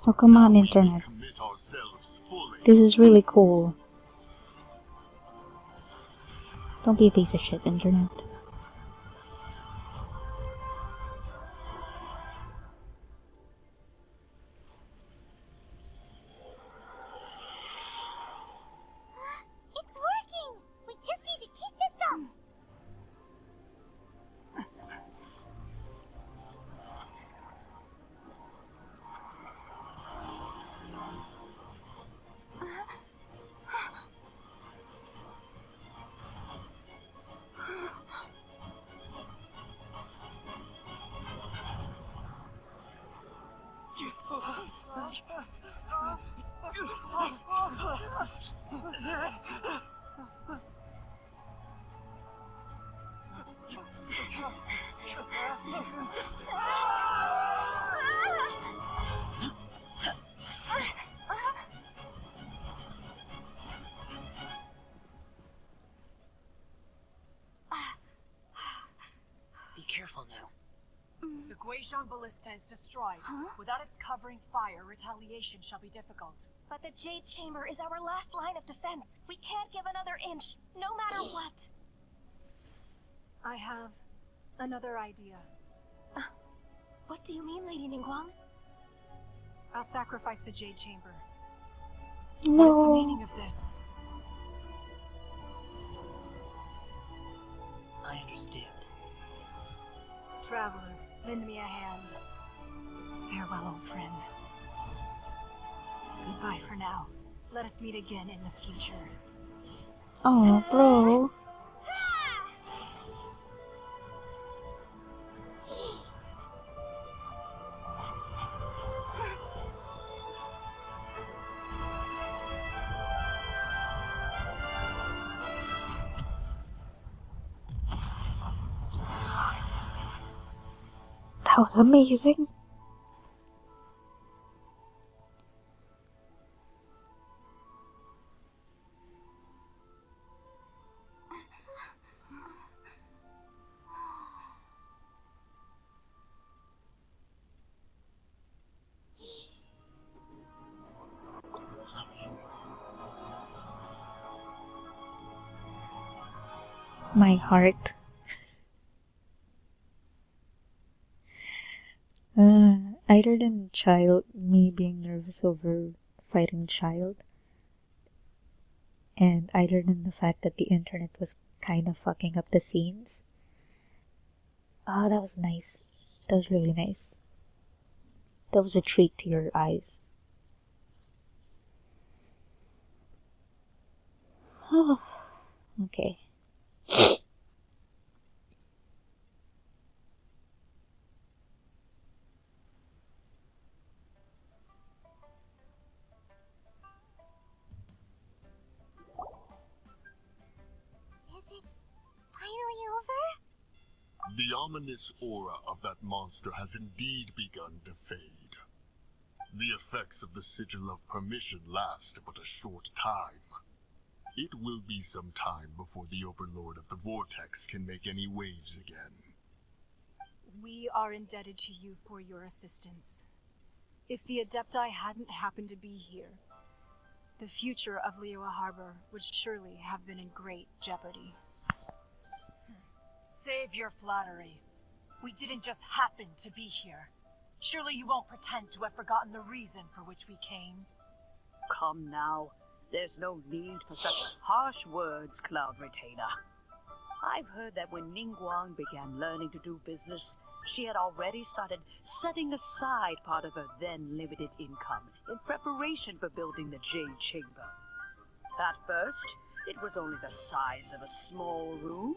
Oh, come on, internet. Commit ourselves fully. This is really cool. Don't be a piece of shit, internet. It's working! We just need to keep this up! Be careful now. The Guizhong Ballista is destroyed. Without its covering fire, retaliation shall be difficult. But the Jade Chamber is our last line of defense. We can't give another inch, no matter what. I have another idea. What do you mean, Lady Ningguang? I'll sacrifice the Jade Chamber. What is the No. meaning of this? I understand. Traveler, lend me a hand. Farewell, old friend. Goodbye for now. Let us meet again in the future. Oh, bro. That was amazing. My heart. Either than me being nervous over fighting Childe, and either than the fact that the internet was kind of fucking up the scenes. Oh, that was nice. That was really nice. That was a treat to your eyes. Oh, okay. Is it finally over? The ominous aura of that monster has indeed begun to fade. The effects of the Sigil of Permission last but a short time. It will be some time before the Overlord of the Vortex can make any waves again. We are indebted to you for your assistance. If the Adepti hadn't happened to be here, the future of Liyue Harbor would surely have been in great jeopardy. Save your flattery. We didn't just happen to be here. Surely you won't pretend to have forgotten the reason for which we came. Come now. There's no need for such harsh words, Cloud Retainer. I've heard that when Ningguang began learning to do business, she had already started setting aside part of her then limited income in preparation for building the Jade Chamber. At first, it was only the size of a small room,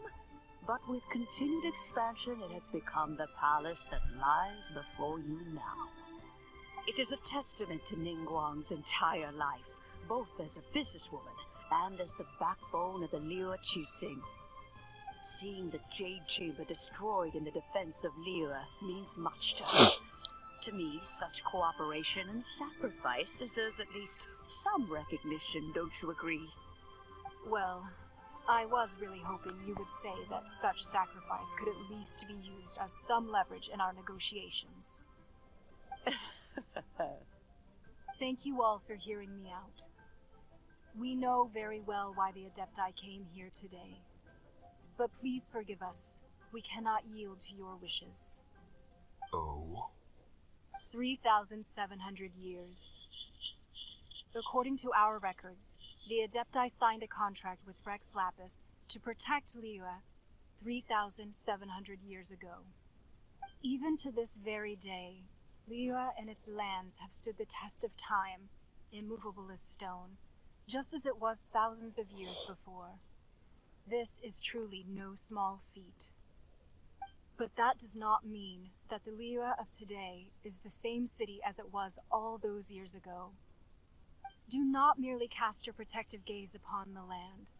but with continued expansion it has become the palace that lies before you now. It is a testament to Ningguang's entire life, both as a businesswoman and as the backbone of the Liyue Qixing. Seeing the Jade Chamber destroyed in the defense of Liyue means much to her. To me, such cooperation and sacrifice deserves at least some recognition, don't you agree? Well, I was really hoping you would say that such sacrifice could at least be used as some leverage in our negotiations. Thank you all for hearing me out. We know very well why the Adepti came here today. But please forgive us. We cannot yield to your wishes. Oh? 3,700 years. According to our records, the Adepti signed a contract with Rex Lapis to protect Liyue 3,700 years ago. Even to this very day, Liyue and its lands have stood the test of time, immovable as stone, just as it was thousands of years before. This is truly no small feat. But that does not mean that the Liyue of today is the same city as it was all those years ago. Do not merely cast your protective gaze upon the land.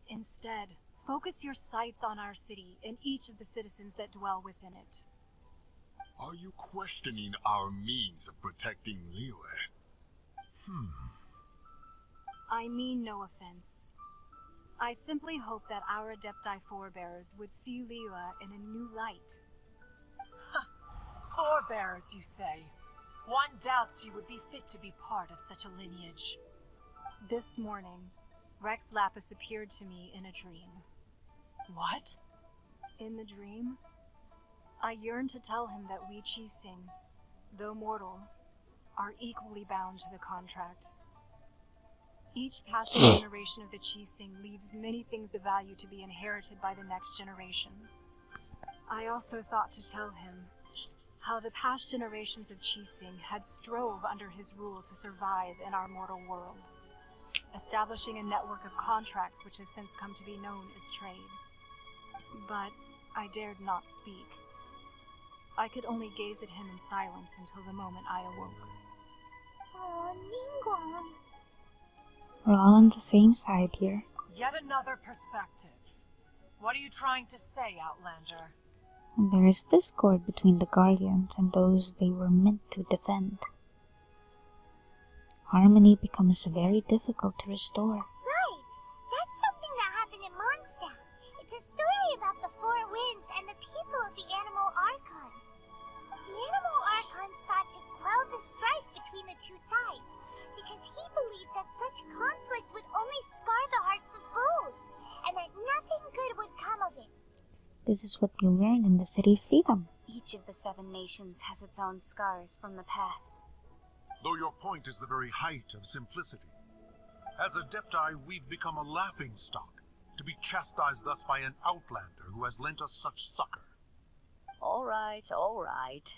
Instead, focus your sights on our city and each of the citizens that dwell within it. Are you questioning our means of protecting Liyue? I mean no offense. I simply hope that our Adepti forebears would see Liyue in a new light. Forebearers, you say? One doubts you would be fit to be part of such a lineage. This morning, Rex Lapis appeared to me in a dream. What? In the dream, I yearned to tell him that we Qixing, though mortal, are equally bound to the contract. Each passing generation of the Qixing leaves many things of value to be inherited by the next generation. I also thought to tell him how the past generations of Qixing had strove under his rule to survive in our mortal world, establishing a network of contracts which has since come to be known as trade. But I dared not speak. I could only gaze at him in silence until the moment I awoke. Oh, Ningguang. We're all on the same side here. Yet another perspective. What are you trying to say, Outlander? And there is discord between the Guardians and those they were meant to defend. Harmony becomes very difficult to restore. Right! That's something that happened in Mondstadt. It's a story about the Four Winds and the people of the Animal Archon. The Animal Archon sought to quell the strife between the two sides, because he believed that such conflict would only scar the hearts of both, and that nothing good would come of it. This is what you learn in the City of Freedom. Each of the 7 nations has its own scars from the past. Though your point is the very height of simplicity. As Adepti, we've become a laughingstock, to be chastised thus by an outlander who has lent us such succor. All right, all right.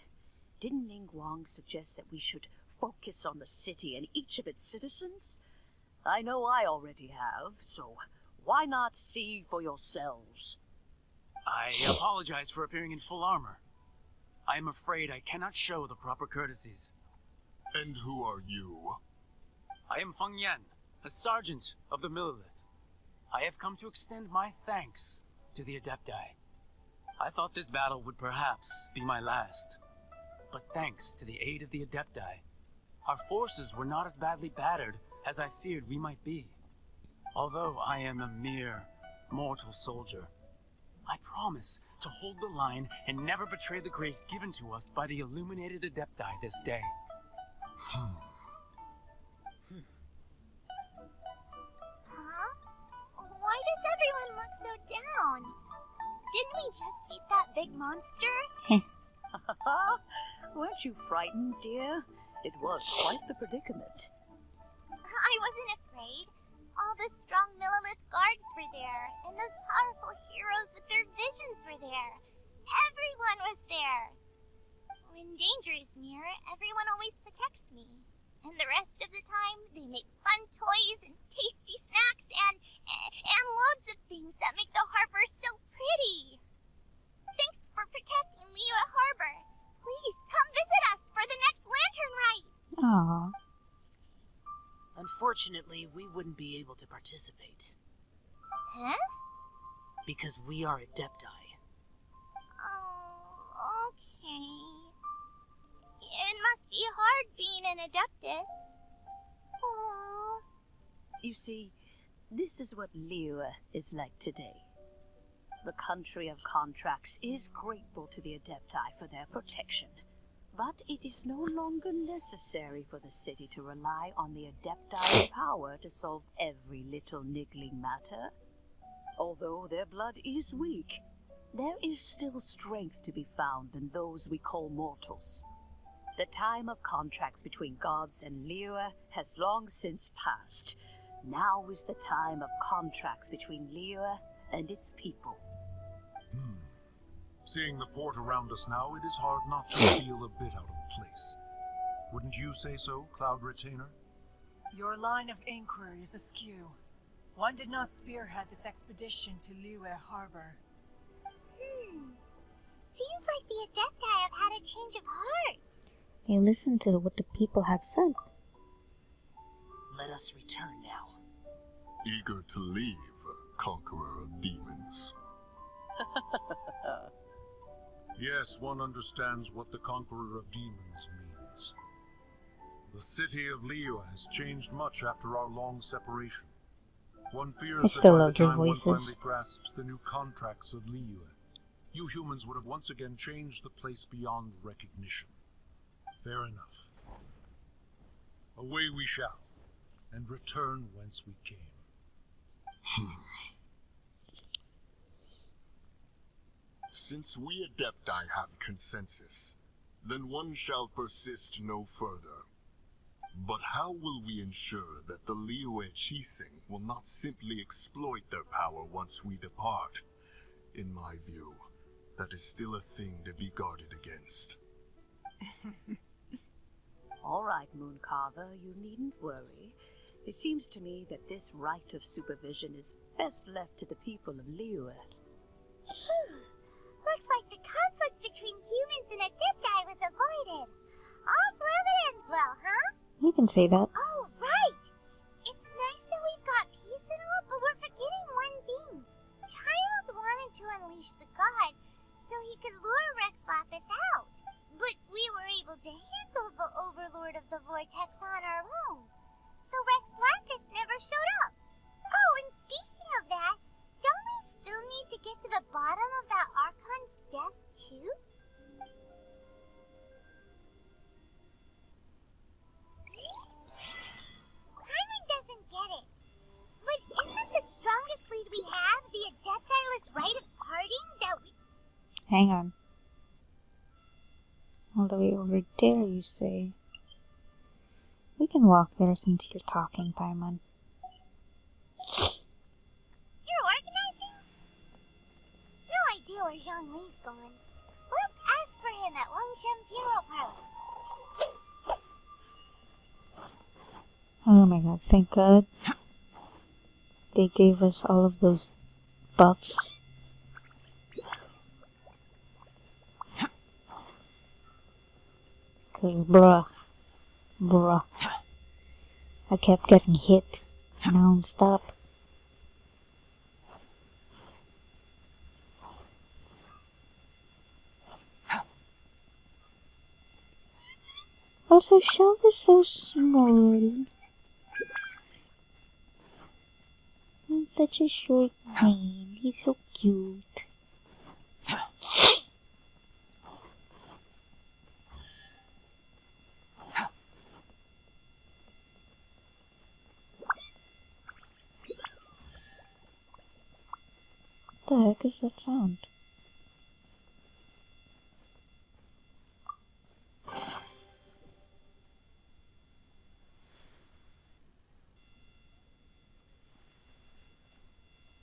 Didn't Ningguang suggest that we should focus on the city and each of its citizens? I know I already have, so why not see for yourselves? I apologize for appearing in full armor. I am afraid I cannot show the proper courtesies. And who are you? I am Feng Yan, a sergeant of the Millelith. I have come to extend my thanks to the Adepti. I thought this battle would perhaps be my last. But thanks to the aid of the Adepti, our forces were not as badly battered as I feared we might be. Although I am a mere mortal soldier, I promise to hold the line and never betray the grace given to us by the illuminated Adepti this day. Huh? Why does everyone look so down? Didn't we just beat that big monster? Weren't you frightened, dear? It was quite the predicament. I wasn't afraid. All the strong Millelith guards were there, and those powerful heroes with their visions were there. Everyone was there. When danger is near, everyone always protects me. And the rest of the time, they make fun toys and tasty snacks and loads of things that make the harbor so pretty. Thanks for protecting Liyue Harbor. Please come visit us for the next lantern rite. Aww. Unfortunately, we wouldn't be able to participate. Huh? Because we are Adepti. Oh, okay. It must be hard being an Adeptus. Oh. You see, this is what Liyue is like today. The country of contracts is grateful to the Adepti for their protection. But it is no longer necessary for the city to rely on the Adepti's power to solve every little niggling matter. Although their blood is weak, there is still strength to be found in those we call mortals. The time of contracts between gods and Liyue has long since passed. Now is the time of contracts between Liyue and its people. Seeing the port around us now, it is hard not to feel a bit out of place. Wouldn't you say so, Cloud Retainer? Your line of inquiry is askew. One did not spearhead this expedition to Liyue Harbor. Seems like the Adepti have had a change of heart. They listen to what the people have said. Let us return now. Eager to leave, Conqueror of Demons. Yes, one understands what the Conqueror of Demons means. The city of Liyue has changed much after our long separation. One fears that by the time one finally grasps the new contracts of Liyue, you humans would have once again changed the place beyond recognition. Fair enough. Away we shall, and return whence we came. Since we Adepti have consensus, then one shall persist no further. But how will we ensure that the Liyue Chising will not simply exploit their power once we depart? In my view, that is still a thing to be guarded against. All right, Mooncarver, you needn't worry. It seems to me that this right of supervision is best left to the people of Liyue. Looks like the conflict between humans and Adepti was avoided. All's well that ends well, huh? You can say that. Oh, right! It's nice that we've got peace and all, but we're forgetting one thing. Childe wanted to unleash the god so he could lure Rex Lapis out. But we were able to handle the Overlord of the Vortex on our own. So Rex Lapis never showed up. Oh, and speaking of that, don't we still need to get to the bottom of that Archon's death, too? Hyman doesn't get it. But isn't the strongest lead we have the Adeptiless right of parting that we... Hang on. All the way over there, you say? We can walk there since you're talking, Paimon. You're organizing? No idea where Zhongli's going. Let's ask for him at Longshan Funeral Parlor. Oh my god, thank god. They gave us all of those buffs. Cause bruh, I kept getting hit non-stop. Also, Childe is so small. And such a short man. He's so cute. What the heck is that sound?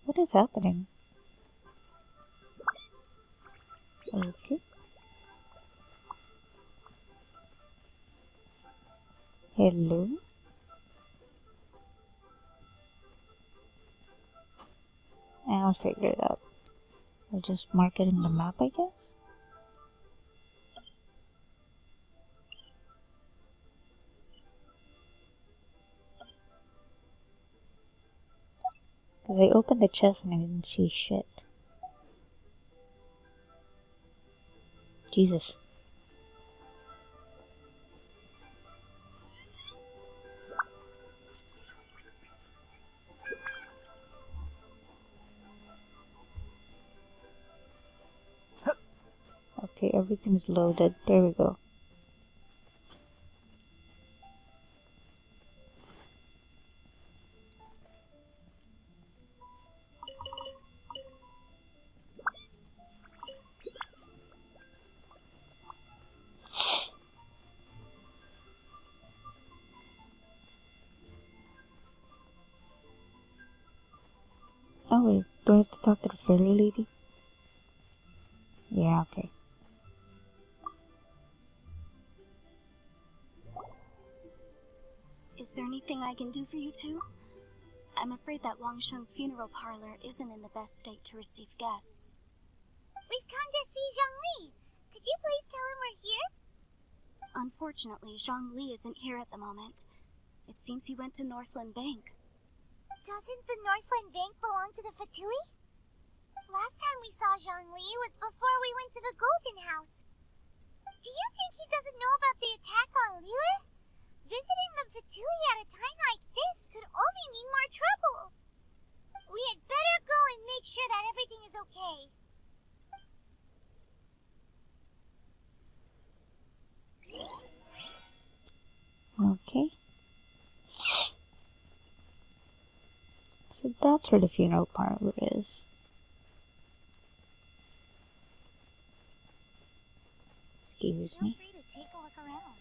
What is happening? Okay. Hello? I'll figure it out. I'll just mark it in the map, I guess. Because I opened the chest and I didn't see shit. Jesus. Okay, everything's loaded. There we go. Do I have to talk to the fairy lady? Yeah, okay. Is there anything I can do for you two? I'm afraid that Wangsheng funeral parlor isn't in the best state to receive guests. We've come to see Zhongli. Could you please tell him we're here? Unfortunately, Zhongli isn't here at the moment. It seems he went to Northland Bank. Doesn't the Northland Bank belong to the Fatui? Last time we saw Zhongli was before we went to the Golden House. Do you think he doesn't know about the attack on Liyue? Visiting the Fatui at a time like this could only mean more trouble. We had better go and make sure that everything is okay. Okay. So that's where the funeral parlor is. Excuse me. Feel free to take a look around.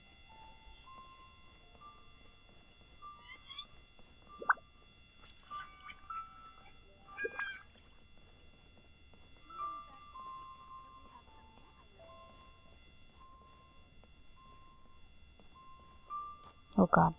Oh god.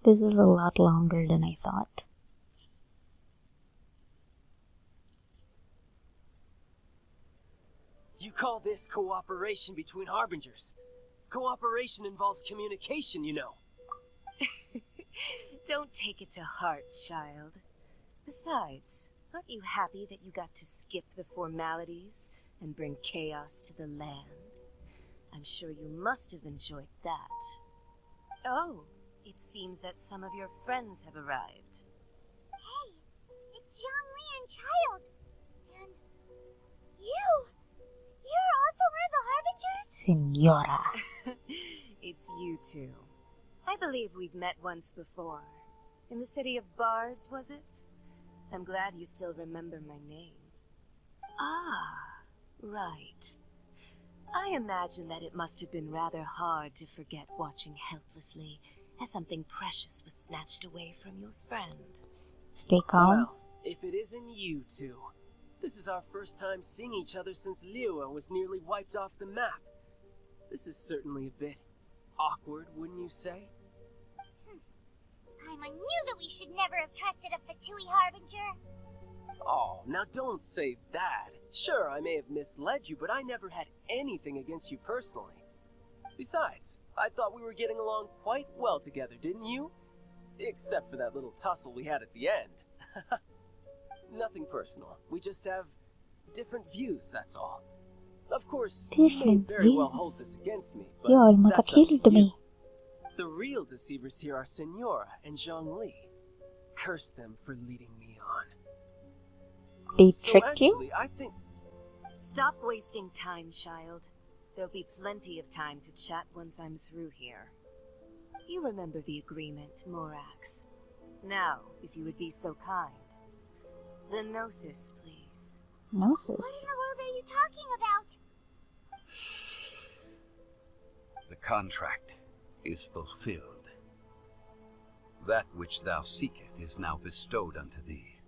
This is a lot longer than I thought. You call this cooperation between harbingers? Cooperation involves communication, you know. Don't take it to heart, child. Besides, aren't you happy that you got to skip the formalities and bring chaos to the land? I'm sure you must have enjoyed that. Oh, it seems that some of your friends have arrived. Hey, it's Zhongli and Childe. And you! You're also one of the harbingers? Senora. It's you two. I believe we've met once before. In the city of Bards, was it? I'm glad you still remember my name. Ah, right. I imagine that it must have been rather hard to forget watching helplessly as something precious was snatched away from your friend. Stay calm. Well, if it isn't you two. This is our first time seeing each other since Liyue was nearly wiped off the map. This is certainly a bit awkward, wouldn't you say? I knew that we should never have trusted a Fatui harbinger. Oh, now don't say that. Sure, I may have misled you, but I never had anything against you personally. Besides, I thought we were getting along quite well together, didn't you? Except for that little tussle we had at the end. Nothing personal. We just have different views, that's all. Of course, you may very well hold this against me, but that's up to you. The real deceivers here are Senora and Zhongli. Curse them for leading me on. They tricked you? I think... Stop wasting time, child. There'll be plenty of time to chat once I'm through here. You remember the agreement, Morax. Now, if you would be so kind. The Gnosis, please. Gnosis? What in the world are you talking about? The contract is fulfilled. That which thou seeketh is now bestowed unto thee.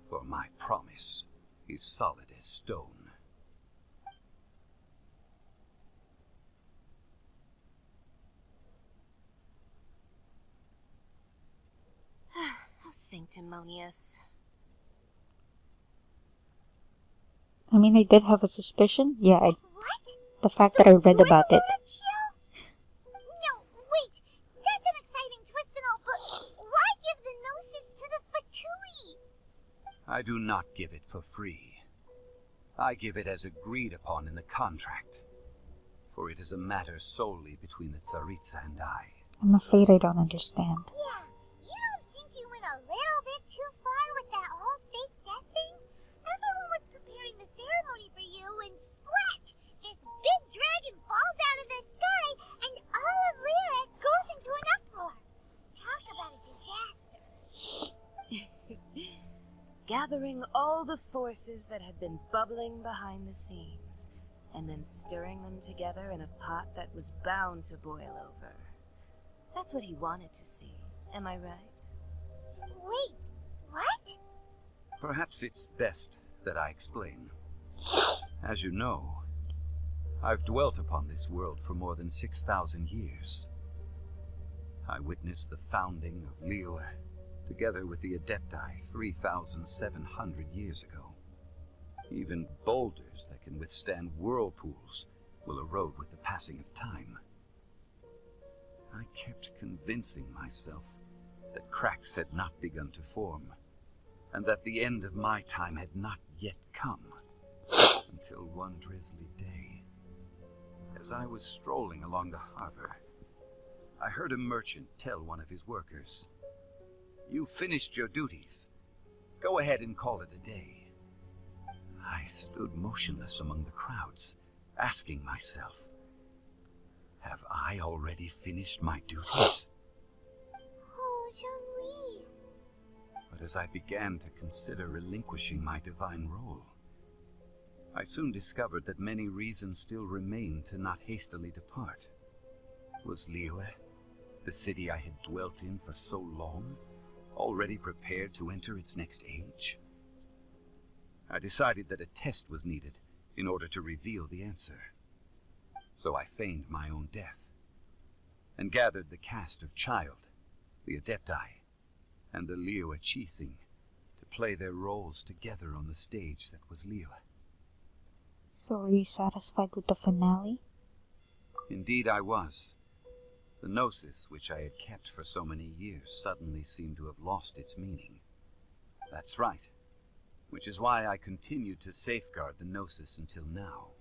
For my promise is solid as stone. How sanctimonious. I mean, I did have a suspicion. Yeah, What? the fact that I read about it. No, wait. That's an exciting twist and all, but why give the Gnosis to the Fatui? I do not give it for free. I give it as agreed upon in the contract. For it is a matter solely between the Tsaritsa and I. I'm afraid I don't understand. Yeah, you don't think you went a little bit too far with that whole fake death thing? Everyone was preparing ceremony for you, and splat! This big dragon falls out of the sky, and all of Lyra goes into an uproar. Talk about a disaster. Gathering all the forces that had been bubbling behind the scenes, and then stirring them together in a pot that was bound to boil over. That's what he wanted to see, am I right? Wait, what? Perhaps it's best that I explain. As you know, I've dwelt upon this world for more than 6,000 years. I witnessed the founding of Liyue, together with the Adepti 3,700 years ago. Even boulders that can withstand whirlpools will erode with the passing of time. I kept convincing myself that cracks had not begun to form, and that the end of my time had not yet come, until one drizzly day. As I was strolling along the harbor, I heard a merchant tell one of his workers, "You've finished your duties. Go ahead and call it a day." I stood motionless among the crowds, asking myself, have I already finished my duties? Oh, Zhongli. But as I began to consider relinquishing my divine role, I soon discovered that many reasons still remained to not hastily depart. Was Liyue, the city I had dwelt in for so long, already prepared to enter its next age? I decided that a test was needed in order to reveal the answer. So I feigned my own death, and gathered the cast of Childe, the Adepti, and the Liyue Qixing to play their roles together on the stage that was Liyue. So are you satisfied with the finale? Indeed I was. The gnosis which I had kept for so many years suddenly seemed to have lost its meaning. That's right, which is why I continued to safeguard the gnosis until now.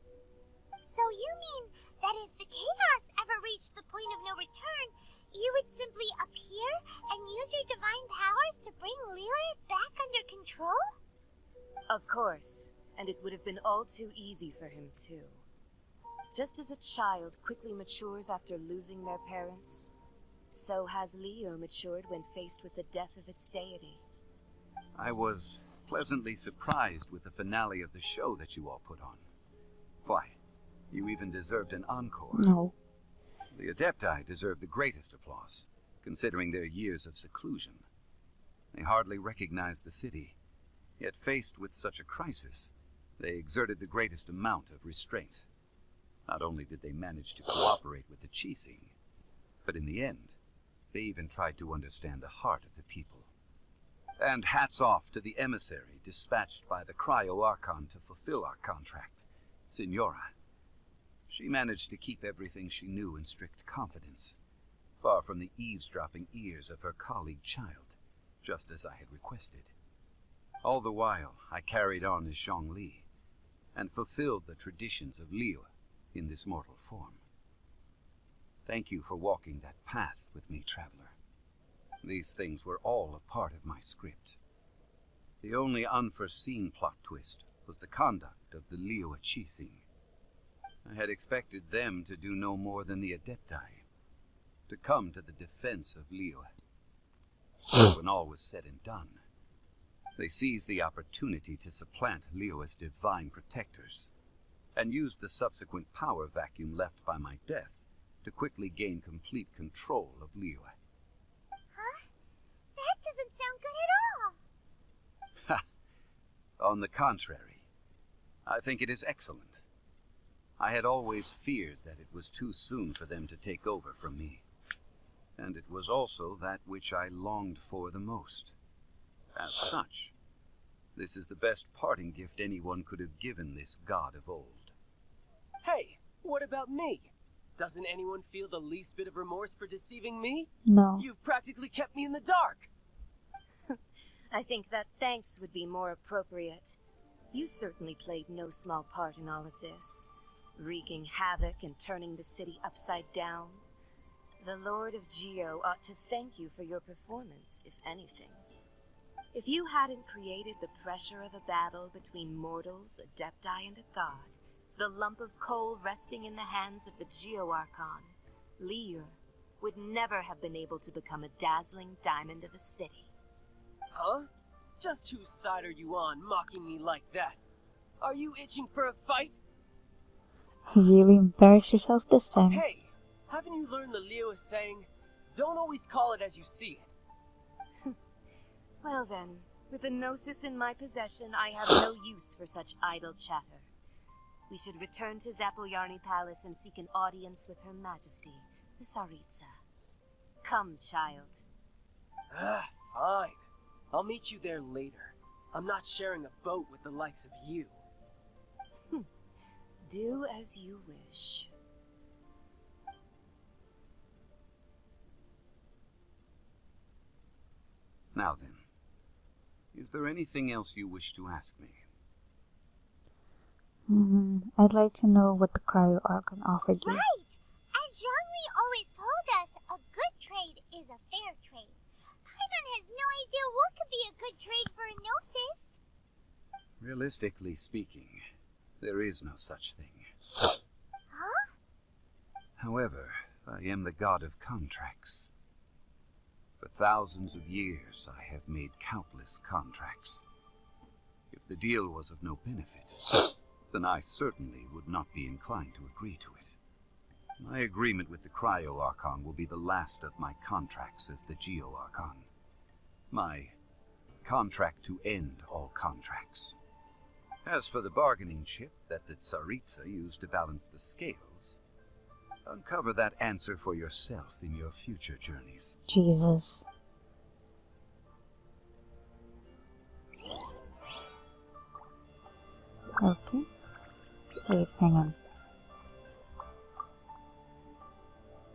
So you mean that if the chaos ever reached the point of no return, you would simply appear and use your divine powers to bring Liyue back under control? Of course, and it would have been all too easy for him too. Just as a child quickly matures after losing their parents, so has Liyue matured when faced with the death of its deity. I was pleasantly surprised with the finale of the show that you all put on. Why, you even deserved an encore. No. The Adepti deserve the greatest applause, considering their years of seclusion. They hardly recognized the city, yet faced with such a crisis, they exerted the greatest amount of restraint. Not only did they manage to cooperate with the Qixing, but in the end, they even tried to understand the heart of the people. And hats off to the emissary dispatched by the Cryo-Archon to fulfill our contract, Signora. She managed to keep everything she knew in strict confidence, far from the eavesdropping ears of her colleague Childe, just as I had requested. All the while, I carried on as Zhongli, and fulfilled the traditions of Liyue in this mortal form. Thank you for walking that path with me, traveler. These things were all a part of my script. The only unforeseen plot twist was the conduct of the Liyue Qixing. I had expected them to do no more than the Adepti, to come to the defense of Liyue. But when all was said and done, they seized the opportunity to supplant Liyue's divine protectors, and used the subsequent power vacuum left by my death to quickly gain complete control of Liyue. Huh? That doesn't sound good at all. Ha! On the contrary, I think it is excellent. I had always feared that it was too soon for them to take over from me, and it was also that which I longed for the most. As such, this is the best parting gift anyone could have given this god of old. Hey, what about me? Doesn't anyone feel the least bit of remorse for deceiving me? No. You've practically kept me in the dark. I think that thanks would be more appropriate. You certainly played no small part in all of this, wreaking havoc and turning the city upside down. The Lord of Geo ought to thank you for your performance, if anything. If you hadn't created the pressure of a battle between mortals, adepti, and a god, the lump of coal resting in the hands of the Geo-Archon, Liur would never have been able to become a dazzling diamond of a city. Huh? Just whose side are you on, mocking me like that? Are you itching for a fight? Really embarrass yourself this time. Hey, haven't you learned the Liyue saying, don't always call it as you see it? Well then, with the Gnosis in my possession, I have no use for such idle chatter. We should return to Zapolyarny Palace and seek an audience with Her Majesty, the Tsaritsa. Come, child. Fine. I'll meet you there later. I'm not sharing a boat with the likes of you. Do as you wish. Now then, is there anything else you wish to ask me? I'd like to know what the Cryo-Archon offered you. Right! As Zhongli always told us, a good trade is a fair trade. Paimon has no idea what could be a good trade for a Gnosis. Realistically speaking, there is no such thing. Huh? However, I am the god of contracts. For thousands of years, I have made countless contracts. If the deal was of no benefit, then I certainly would not be inclined to agree to it. My agreement with the Cryo-Archon will be the last of my contracts as the Geo-Archon. My contract to end all contracts. As for the bargaining chip that the Tsaritsa used to balance the scales, uncover that answer for yourself in your future journeys. Jesus. Okay. Wait, hang on.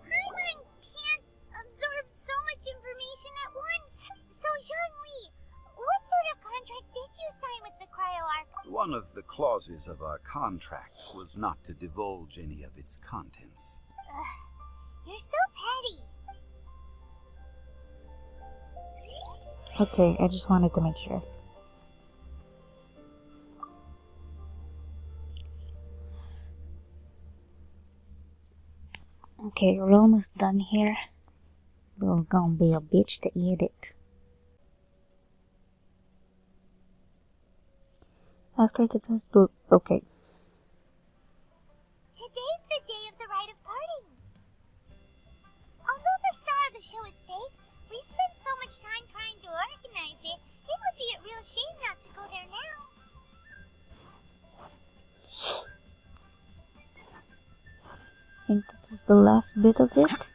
Paimon can't absorb so much information at once. So, Zhongli, what sort of contract did you sign with the Cryo-Archon? One of the clauses of our contract was not to divulge any of its contents. You're so petty. Okay, I just wanted to make sure. Okay, we're almost done here. There's gonna be a bitch to eat it. After the test book, okay. Today's the day of the rite of parting. Although the star of the show is fake, we spent so much time trying to organize it, it would be a real shame not to go there now. I think this is the last bit of it.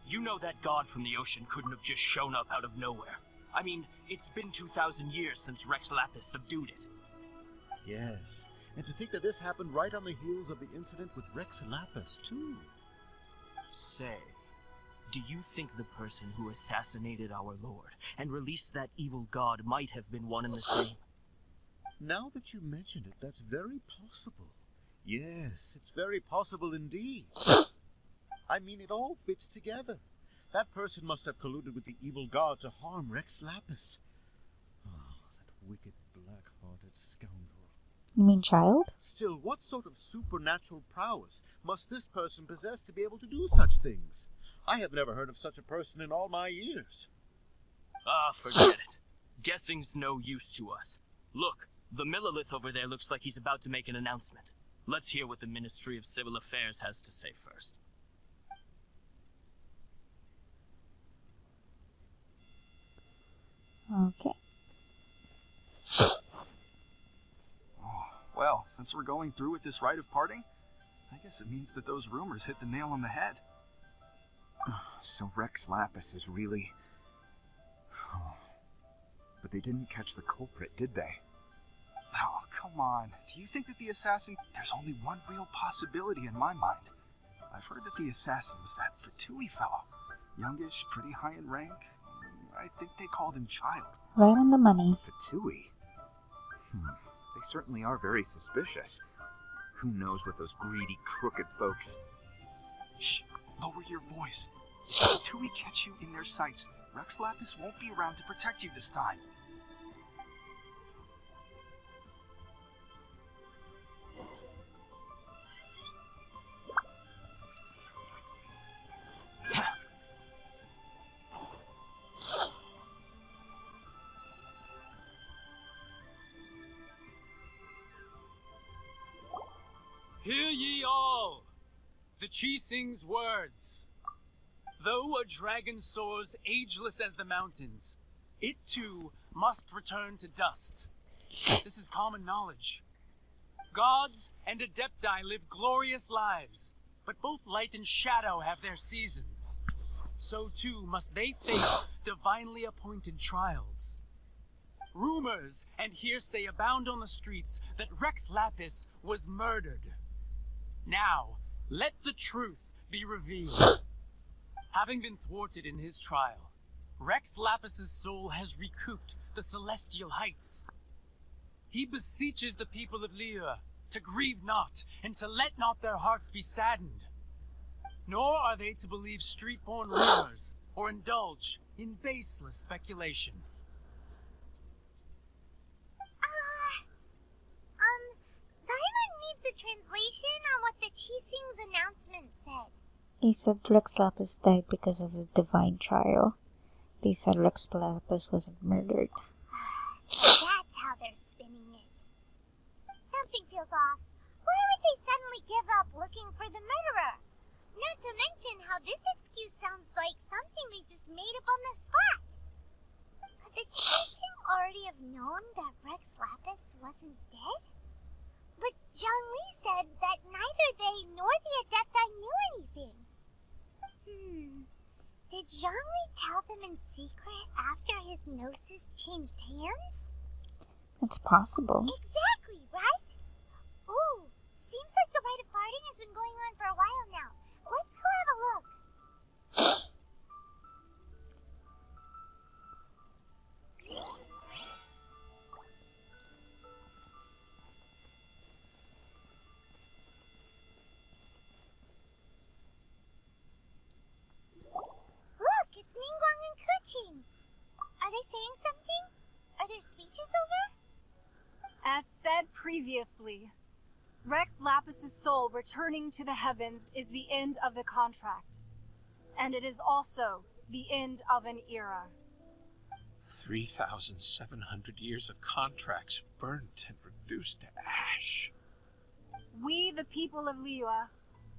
You know that god from the ocean couldn't have just shown up out of nowhere. I mean, it's been 2,000 years since Rex Lapis subdued it. Yes, and to think that this happened right on the heels of the incident with Rex Lapis, too. Say, do you think the person who assassinated our lord and released that evil god might have been one and the same? Now that you mention it, that's very possible. Yes, it's very possible indeed. I mean, it all fits together. That person must have colluded with the evil god to harm Rex Lapis. Oh, that wicked, black-hearted scoundrel. You mean Childe? Still, what sort of supernatural prowess must this person possess to be able to do such things? I have never heard of such a person in all my years. Ah, forget it. Guessing's no use to us. Look, the Millilith over there looks like he's about to make an announcement. Let's hear what the Ministry of Civil Affairs has to say first. Okay. Oh, well, since we're going through with this rite of parting, I guess it means that those rumors hit the nail on the head. So Rex Lapis is really... but they didn't catch the culprit, did they? Oh, come on. Do you think that the assassin... There's only one real possibility in my mind. I've heard that the assassin was that Fatui fellow. Youngish, pretty high in rank. I think they called him Childe. Right on the money. Fatui? They certainly are very suspicious. Who knows what those greedy, crooked folks... Shh! Lower your voice. If Fatui catch you in their sights, Rex Lapis won't be around to protect you this time. Hear ye all, the Chising's words. Though a dragon soars ageless as the mountains, it too must return to dust. This is common knowledge. Gods and Adepti live glorious lives, but both light and shadow have their season. So too must they face divinely appointed trials. Rumors and hearsay abound on the streets that Rex Lapis was murdered. Now, let the truth be revealed. Having been thwarted in his trial, Rex Lapis's soul has recouped the celestial heights. He beseeches the people of Liyue to grieve not and to let not their hearts be saddened. Nor are they to believe street-born rumors or indulge in baseless speculation. Paimon needs a translation on what the Chising's announcement said. They said Rex Lapis died because of a divine trial. They said Rex Lapis wasn't murdered. So that's how they're spinning it. Something feels off. Why would they suddenly give up looking for the murderer? Not to mention how this excuse sounds like something they just made up on the spot. Could the Chising already have known that Rex Lapis wasn't dead? But Zhongli said that neither they nor the Adepti knew anything. Did Zhongli tell them in secret after his gnosis changed hands? It's possible. Exactly, right? Ooh, seems like the rite of parting has been going on for a while now. Let's go have a look. Look, it's Ningguang and Keqing. Are they saying something? Are their speeches over? As said previously, Rex Lapis's soul returning to the heavens is the end of the contract. And it is also the end of an era. 3,700 years of contracts burnt and reduced to ash. We, the people of Liyue,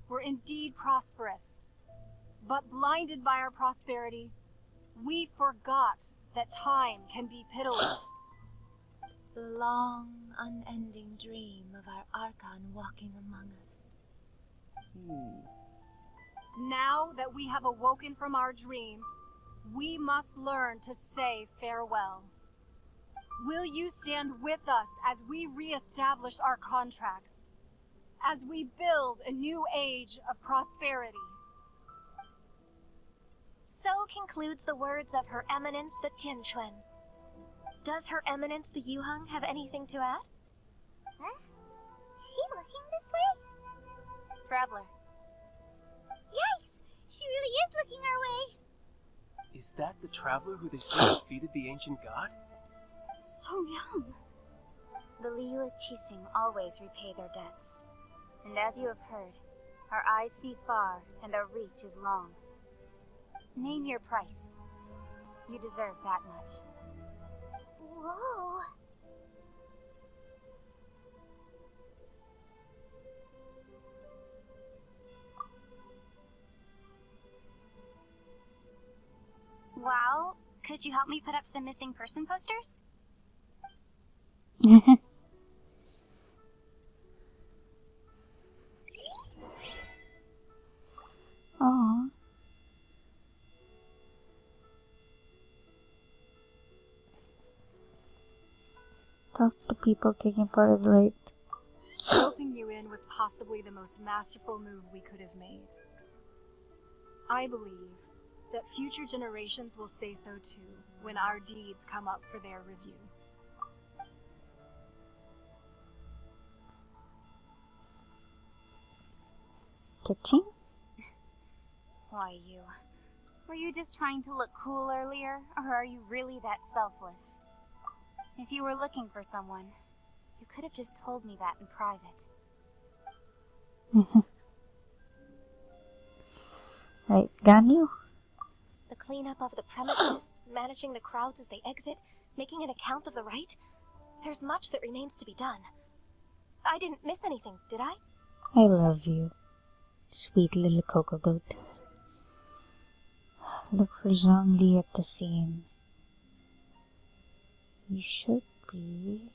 were indeed prosperous. But blinded by our prosperity, we forgot that time can be pitiless. The long, unending dream of our Archon walking among us. Now that we have awoken from our dream, we must learn to say farewell. Will you stand with us as we re-establish our contracts? As we build a new age of prosperity? So concludes the words of Her Eminence the Tianquan. Does Her Eminence the Yuheng have anything to add? Huh? Is she looking this way? Traveler. Yikes! She really is looking our way. Is that the traveler who they say defeated the ancient god? So young. The Liyue Chising always repay their debts. And as you have heard, our eyes see far and our reach is long. Name your price. You deserve that much. Whoa. Well, could you help me put up some missing person posters? Aww. Talk to the people taking part of the rite. Roping you in was possibly the most masterful move we could have made. I believe that future generations will say so too when our deeds come up for their review. Kitchen? Why, you? Were you just trying to look cool earlier, or are you really that selfless? If you were looking for someone, you could have just told me that in private. Right, Ganyu? The cleanup of the premises, managing the crowds as they exit, making an account of the rite. There's much that remains to be done. I didn't miss anything, did I? I love you, sweet little cocoa goat. Look for Zhongli at the scene. You should be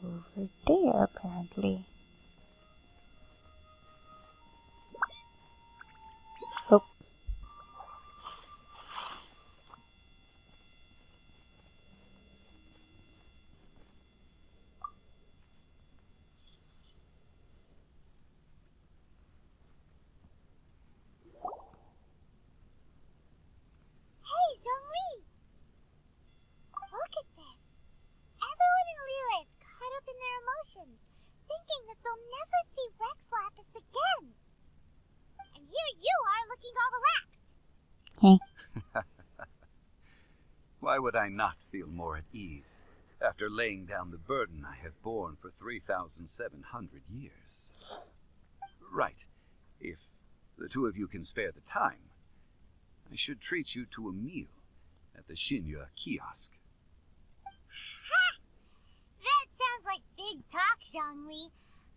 over there, apparently. Oh. Hey, Zhongli! Look at this. Everyone in Liyue is caught up in their emotions, thinking that they'll never see Rex Lapis again. And here you are looking all relaxed. Why would I not feel more at ease after laying down the burden I have borne for 3,700 years? Right. If the two of you can spare the time, I should treat you to a meal at the Shinya kiosk. Ha! That sounds like big talk, Zhongli.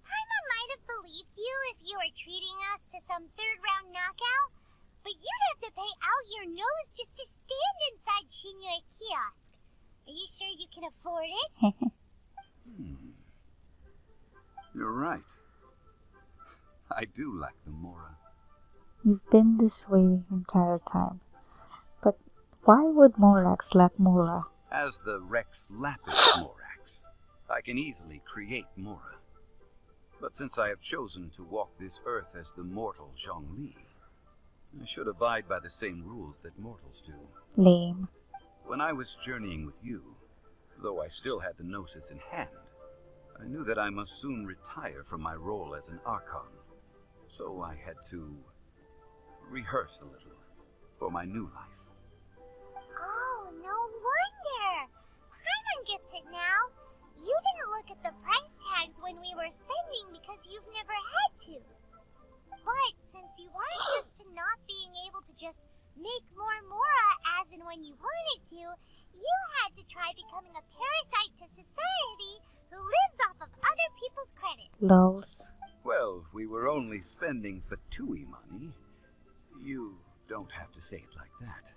Paimon might have believed you if you were treating us to some third-round knockout, but you'd have to pay out your nose just to stand inside Shinya kiosk. Are you sure you can afford it? You're right. I do lack the Mora. You've been this way entire time. But why would Morax lack Mora? As the Rex Lapis Morax, I can easily create Mora. But since I have chosen to walk this earth as the mortal Zhongli, I should abide by the same rules that mortals do. Lame. When I was journeying with you, though I still had the Gnosis in hand, I knew that I must soon retire from my role as an Archon. So I had to rehearse a little for my new life. Oh, no wonder. Paimon gets it now. You didn't look at the price tags when we were spending because you've never had to. But since you wanted us to not being able to just make more Mora as and when you wanted to, you had to try becoming a parasite to society who lives off of other people's credit. Lols. Well, we were only spending Fatui money. You don't have to say it like that.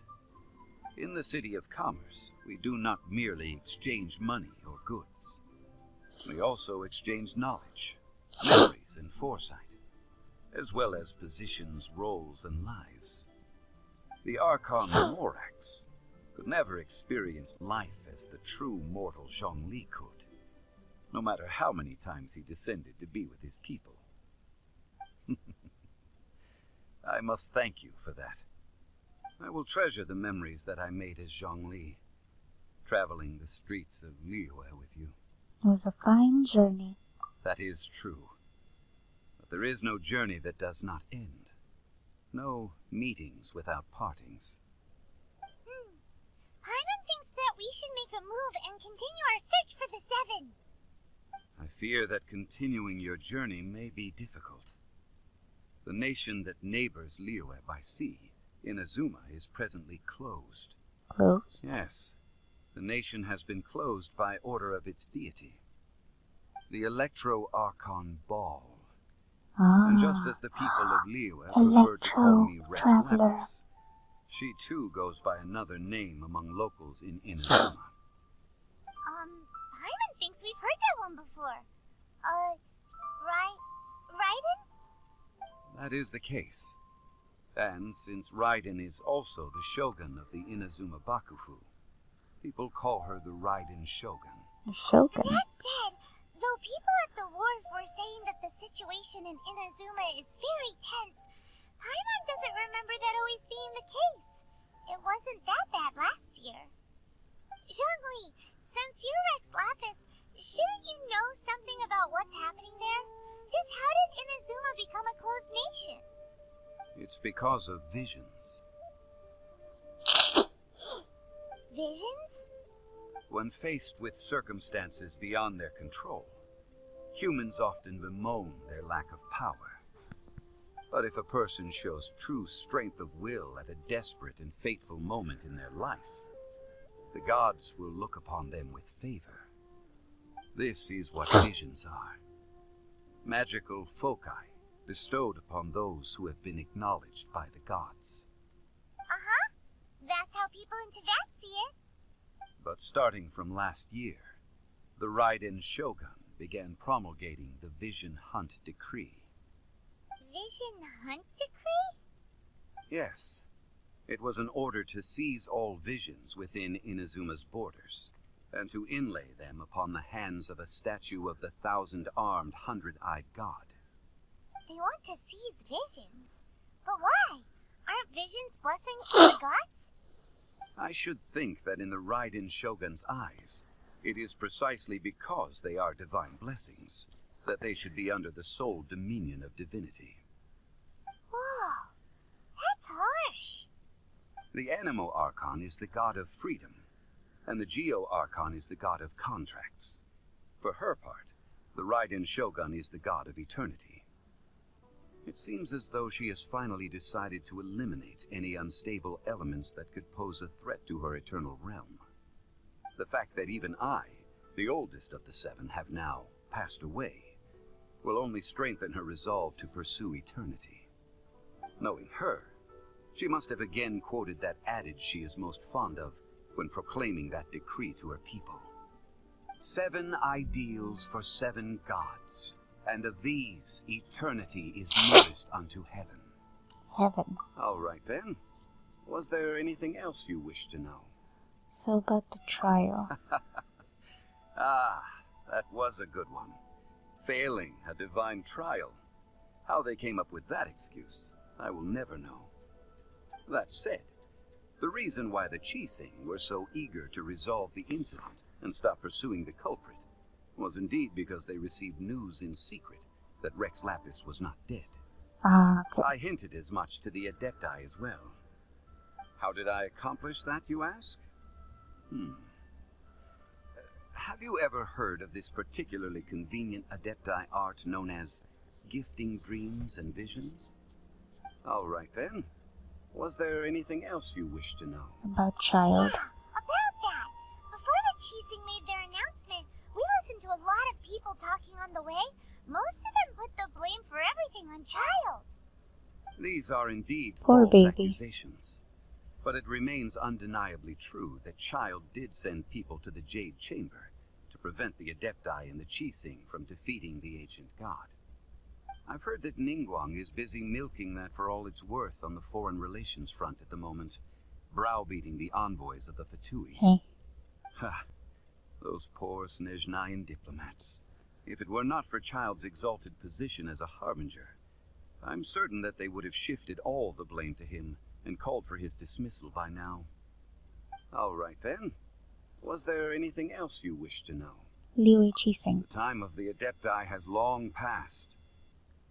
In the City of Commerce, we do not merely exchange money or goods. We also exchange knowledge, memories, and foresight, as well as positions, roles, and lives. The Archon Morax could never experience life as the true mortal Zhongli could, no matter how many times he descended to be with his people. I must thank you for that. I will treasure the memories that I made as Zhongli, traveling the streets of Liyue with you. It was a fine journey. That is true. But there is no journey that does not end. No meetings without partings. Paimon thinks that we should make a move and continue our search for the Seven. I fear that continuing your journey may be difficult. The nation that neighbors Liyue by sea, Inazuma, is presently closed. Closed? Yes. The nation has been closed by order of its deity, the Electro-Archon Ball. And just as the people of Liyue prefer to call me Rex Lapis, she too goes by another name among locals in Inazuma. Paimon thinks we've heard that one before. Raiden? That is the case. And since Raiden is also the Shogun of the Inazuma Bakufu, people call her the Raiden Shogun. Shogun. That said, though people at the wharf were saying that the situation in Inazuma is very tense, Paimon doesn't remember that always being the case. It wasn't that bad last year. Zhongli, since you're Rex Lapis, shouldn't you know something about what's happening there? Just how did Inazuma become a closed nation? It's because of visions. Visions? When faced with circumstances beyond their control, humans often bemoan their lack of power. But if a person shows true strength of will at a desperate and fateful moment in their life, the gods will look upon them with favor. This is what visions are. Magical foci bestowed upon those who have been acknowledged by the gods. Uh-huh. That's how people in Teyvat see it. But starting from last year, the Raiden Shogun began promulgating the Vision Hunt Decree. Vision Hunt Decree? Yes. It was an order to seize all visions within Inazuma's borders, and to inlay them upon the hands of a statue of the 1,000-armed, 100-eyed god. They want to seize visions. But why? Aren't visions blessings from the gods? I should think that in the Raiden Shogun's eyes, it is precisely because they are divine blessings that they should be under the sole dominion of divinity. Whoa, that's harsh. The Anemo Archon is the god of freedom, and the Geo Archon is the god of contracts. For her part, the Raiden Shogun is the god of eternity. It seems as though she has finally decided to eliminate any unstable elements that could pose a threat to her eternal realm. The fact that even I, the oldest of the seven, have now passed away, will only strengthen her resolve to pursue eternity. Knowing her, she must have again quoted that adage she is most fond of when proclaiming that decree to her people. 7 ideals for 7 gods, and of these, eternity is nearest unto heaven. Heaven. All right then. Was there anything else you wish to know? So about the trial. Ah, that was a good one. Failing a divine trial. How they came up with that excuse, I will never know. That said, the reason why the Chising were so eager to resolve the incident and stop pursuing the culprit was indeed because they received news in secret that Rex Lapis was not dead. Okay. I hinted as much to the Adepti as well. How did I accomplish that, you ask? Have you ever heard of this particularly convenient Adepti art known as gifting dreams and visions? All right then. Was there anything else you wish to know? About Childe. About that. Before the Chising made their announcement, we listened to a lot of people talking on the way. Most of them put the blame for everything on Childe. These are indeed Poor false baby. accusations. But it remains undeniably true that Childe did send people to the Jade Chamber to prevent the Adepti and the Chising from defeating the ancient god. I've heard that Ningguang is busy milking that for all it's worth on the foreign relations front at the moment, browbeating the envoys of the Fatui. Ha! Those poor Snezhnayan diplomats. If it were not for Childe's exalted position as a harbinger, I'm certain that they would have shifted all the blame to him and called for his dismissal by now. All right then. Was there anything else you wish to know? Liyue Chising. The time of the Adepti has long passed.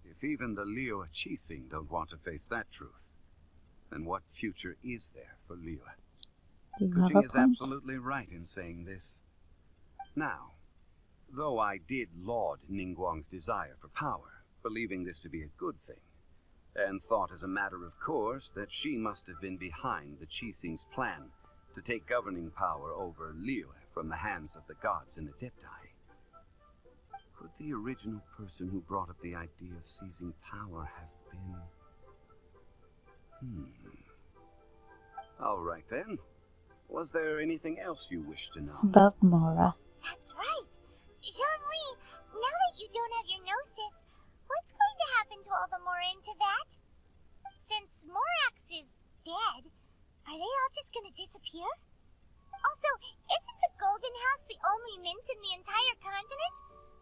If even the Liyue Chising don't want to face that truth, then what future is there for Liyue? Kuching is absolutely right in saying this. Now, though I did laud Ningguang's desire for power, believing this to be a good thing, and thought as a matter of course that she must have been behind the Chising's plan to take governing power over Liyue from the hands of the gods and Adepti, could the original person who brought up the idea of seizing power have been... All right then. Was there anything else you wish to know? About Mora. That's right. Zhongli, now that you don't have your gnosis, what's going to happen to all the Mora in Teyvat? Since Morax is dead, are they all just going to disappear? Also, isn't the Golden House the only mint in the entire continent?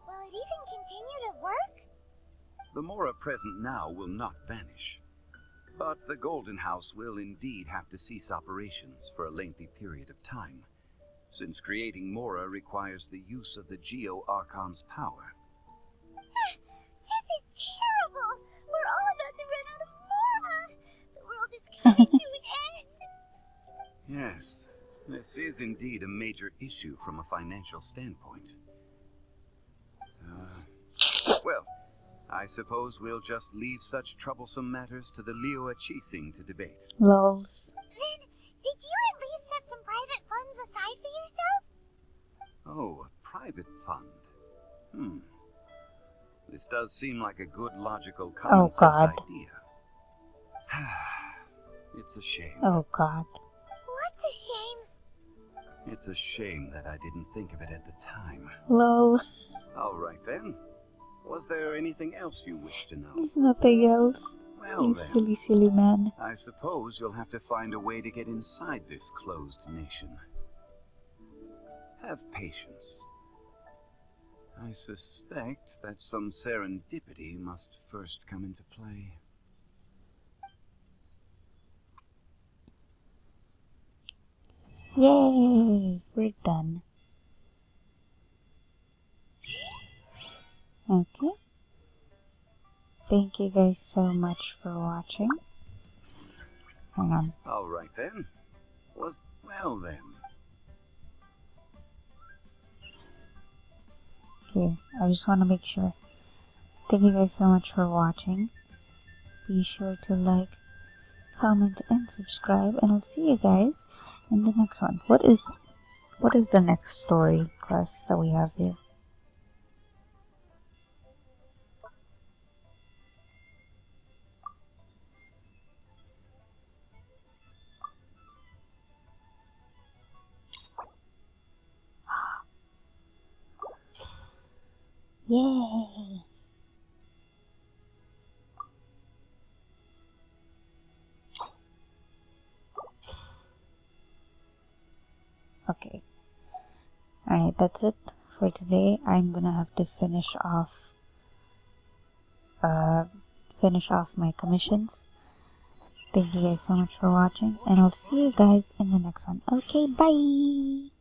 Will it even continue to work? The Mora present now will not vanish. But the Golden House will indeed have to cease operations for a lengthy period of time, since creating Mora requires the use of the Geo-Archon's power. This is terrible! We're all about to run out of Mora! The world is coming to an end! Yes, this is indeed a major issue from a financial standpoint. Well, I suppose we'll just leave such troublesome matters to the Liyue Qixing to debate. Lols. Then, did you at least set some private funds aside for yourself? Oh, a private fund. This does seem like a good, logical, common sense idea. It's a shame. Oh God. What's a shame? It's a shame that I didn't think of it at the time. Lol. All right then. Was there anything else you wish to know? There's nothing else. Well You then, silly, silly man. I suppose you'll have to find a way to get inside this closed nation. Have patience. I suspect that some serendipity must first come into play. Yay! We're done. Okay. Thank you guys so much for watching. Hang on. All right then. Well then. Okay, I just want to make sure. Thank you guys so much for watching. Be sure to like, comment, and subscribe, and I'll see you guys in the next one. What is the next story quest that we have here? Yay! Okay. Alright, that's it for today. I'm gonna have to finish off my commissions. Thank you guys so much for watching, and I'll see you guys in the next one. Okay, bye!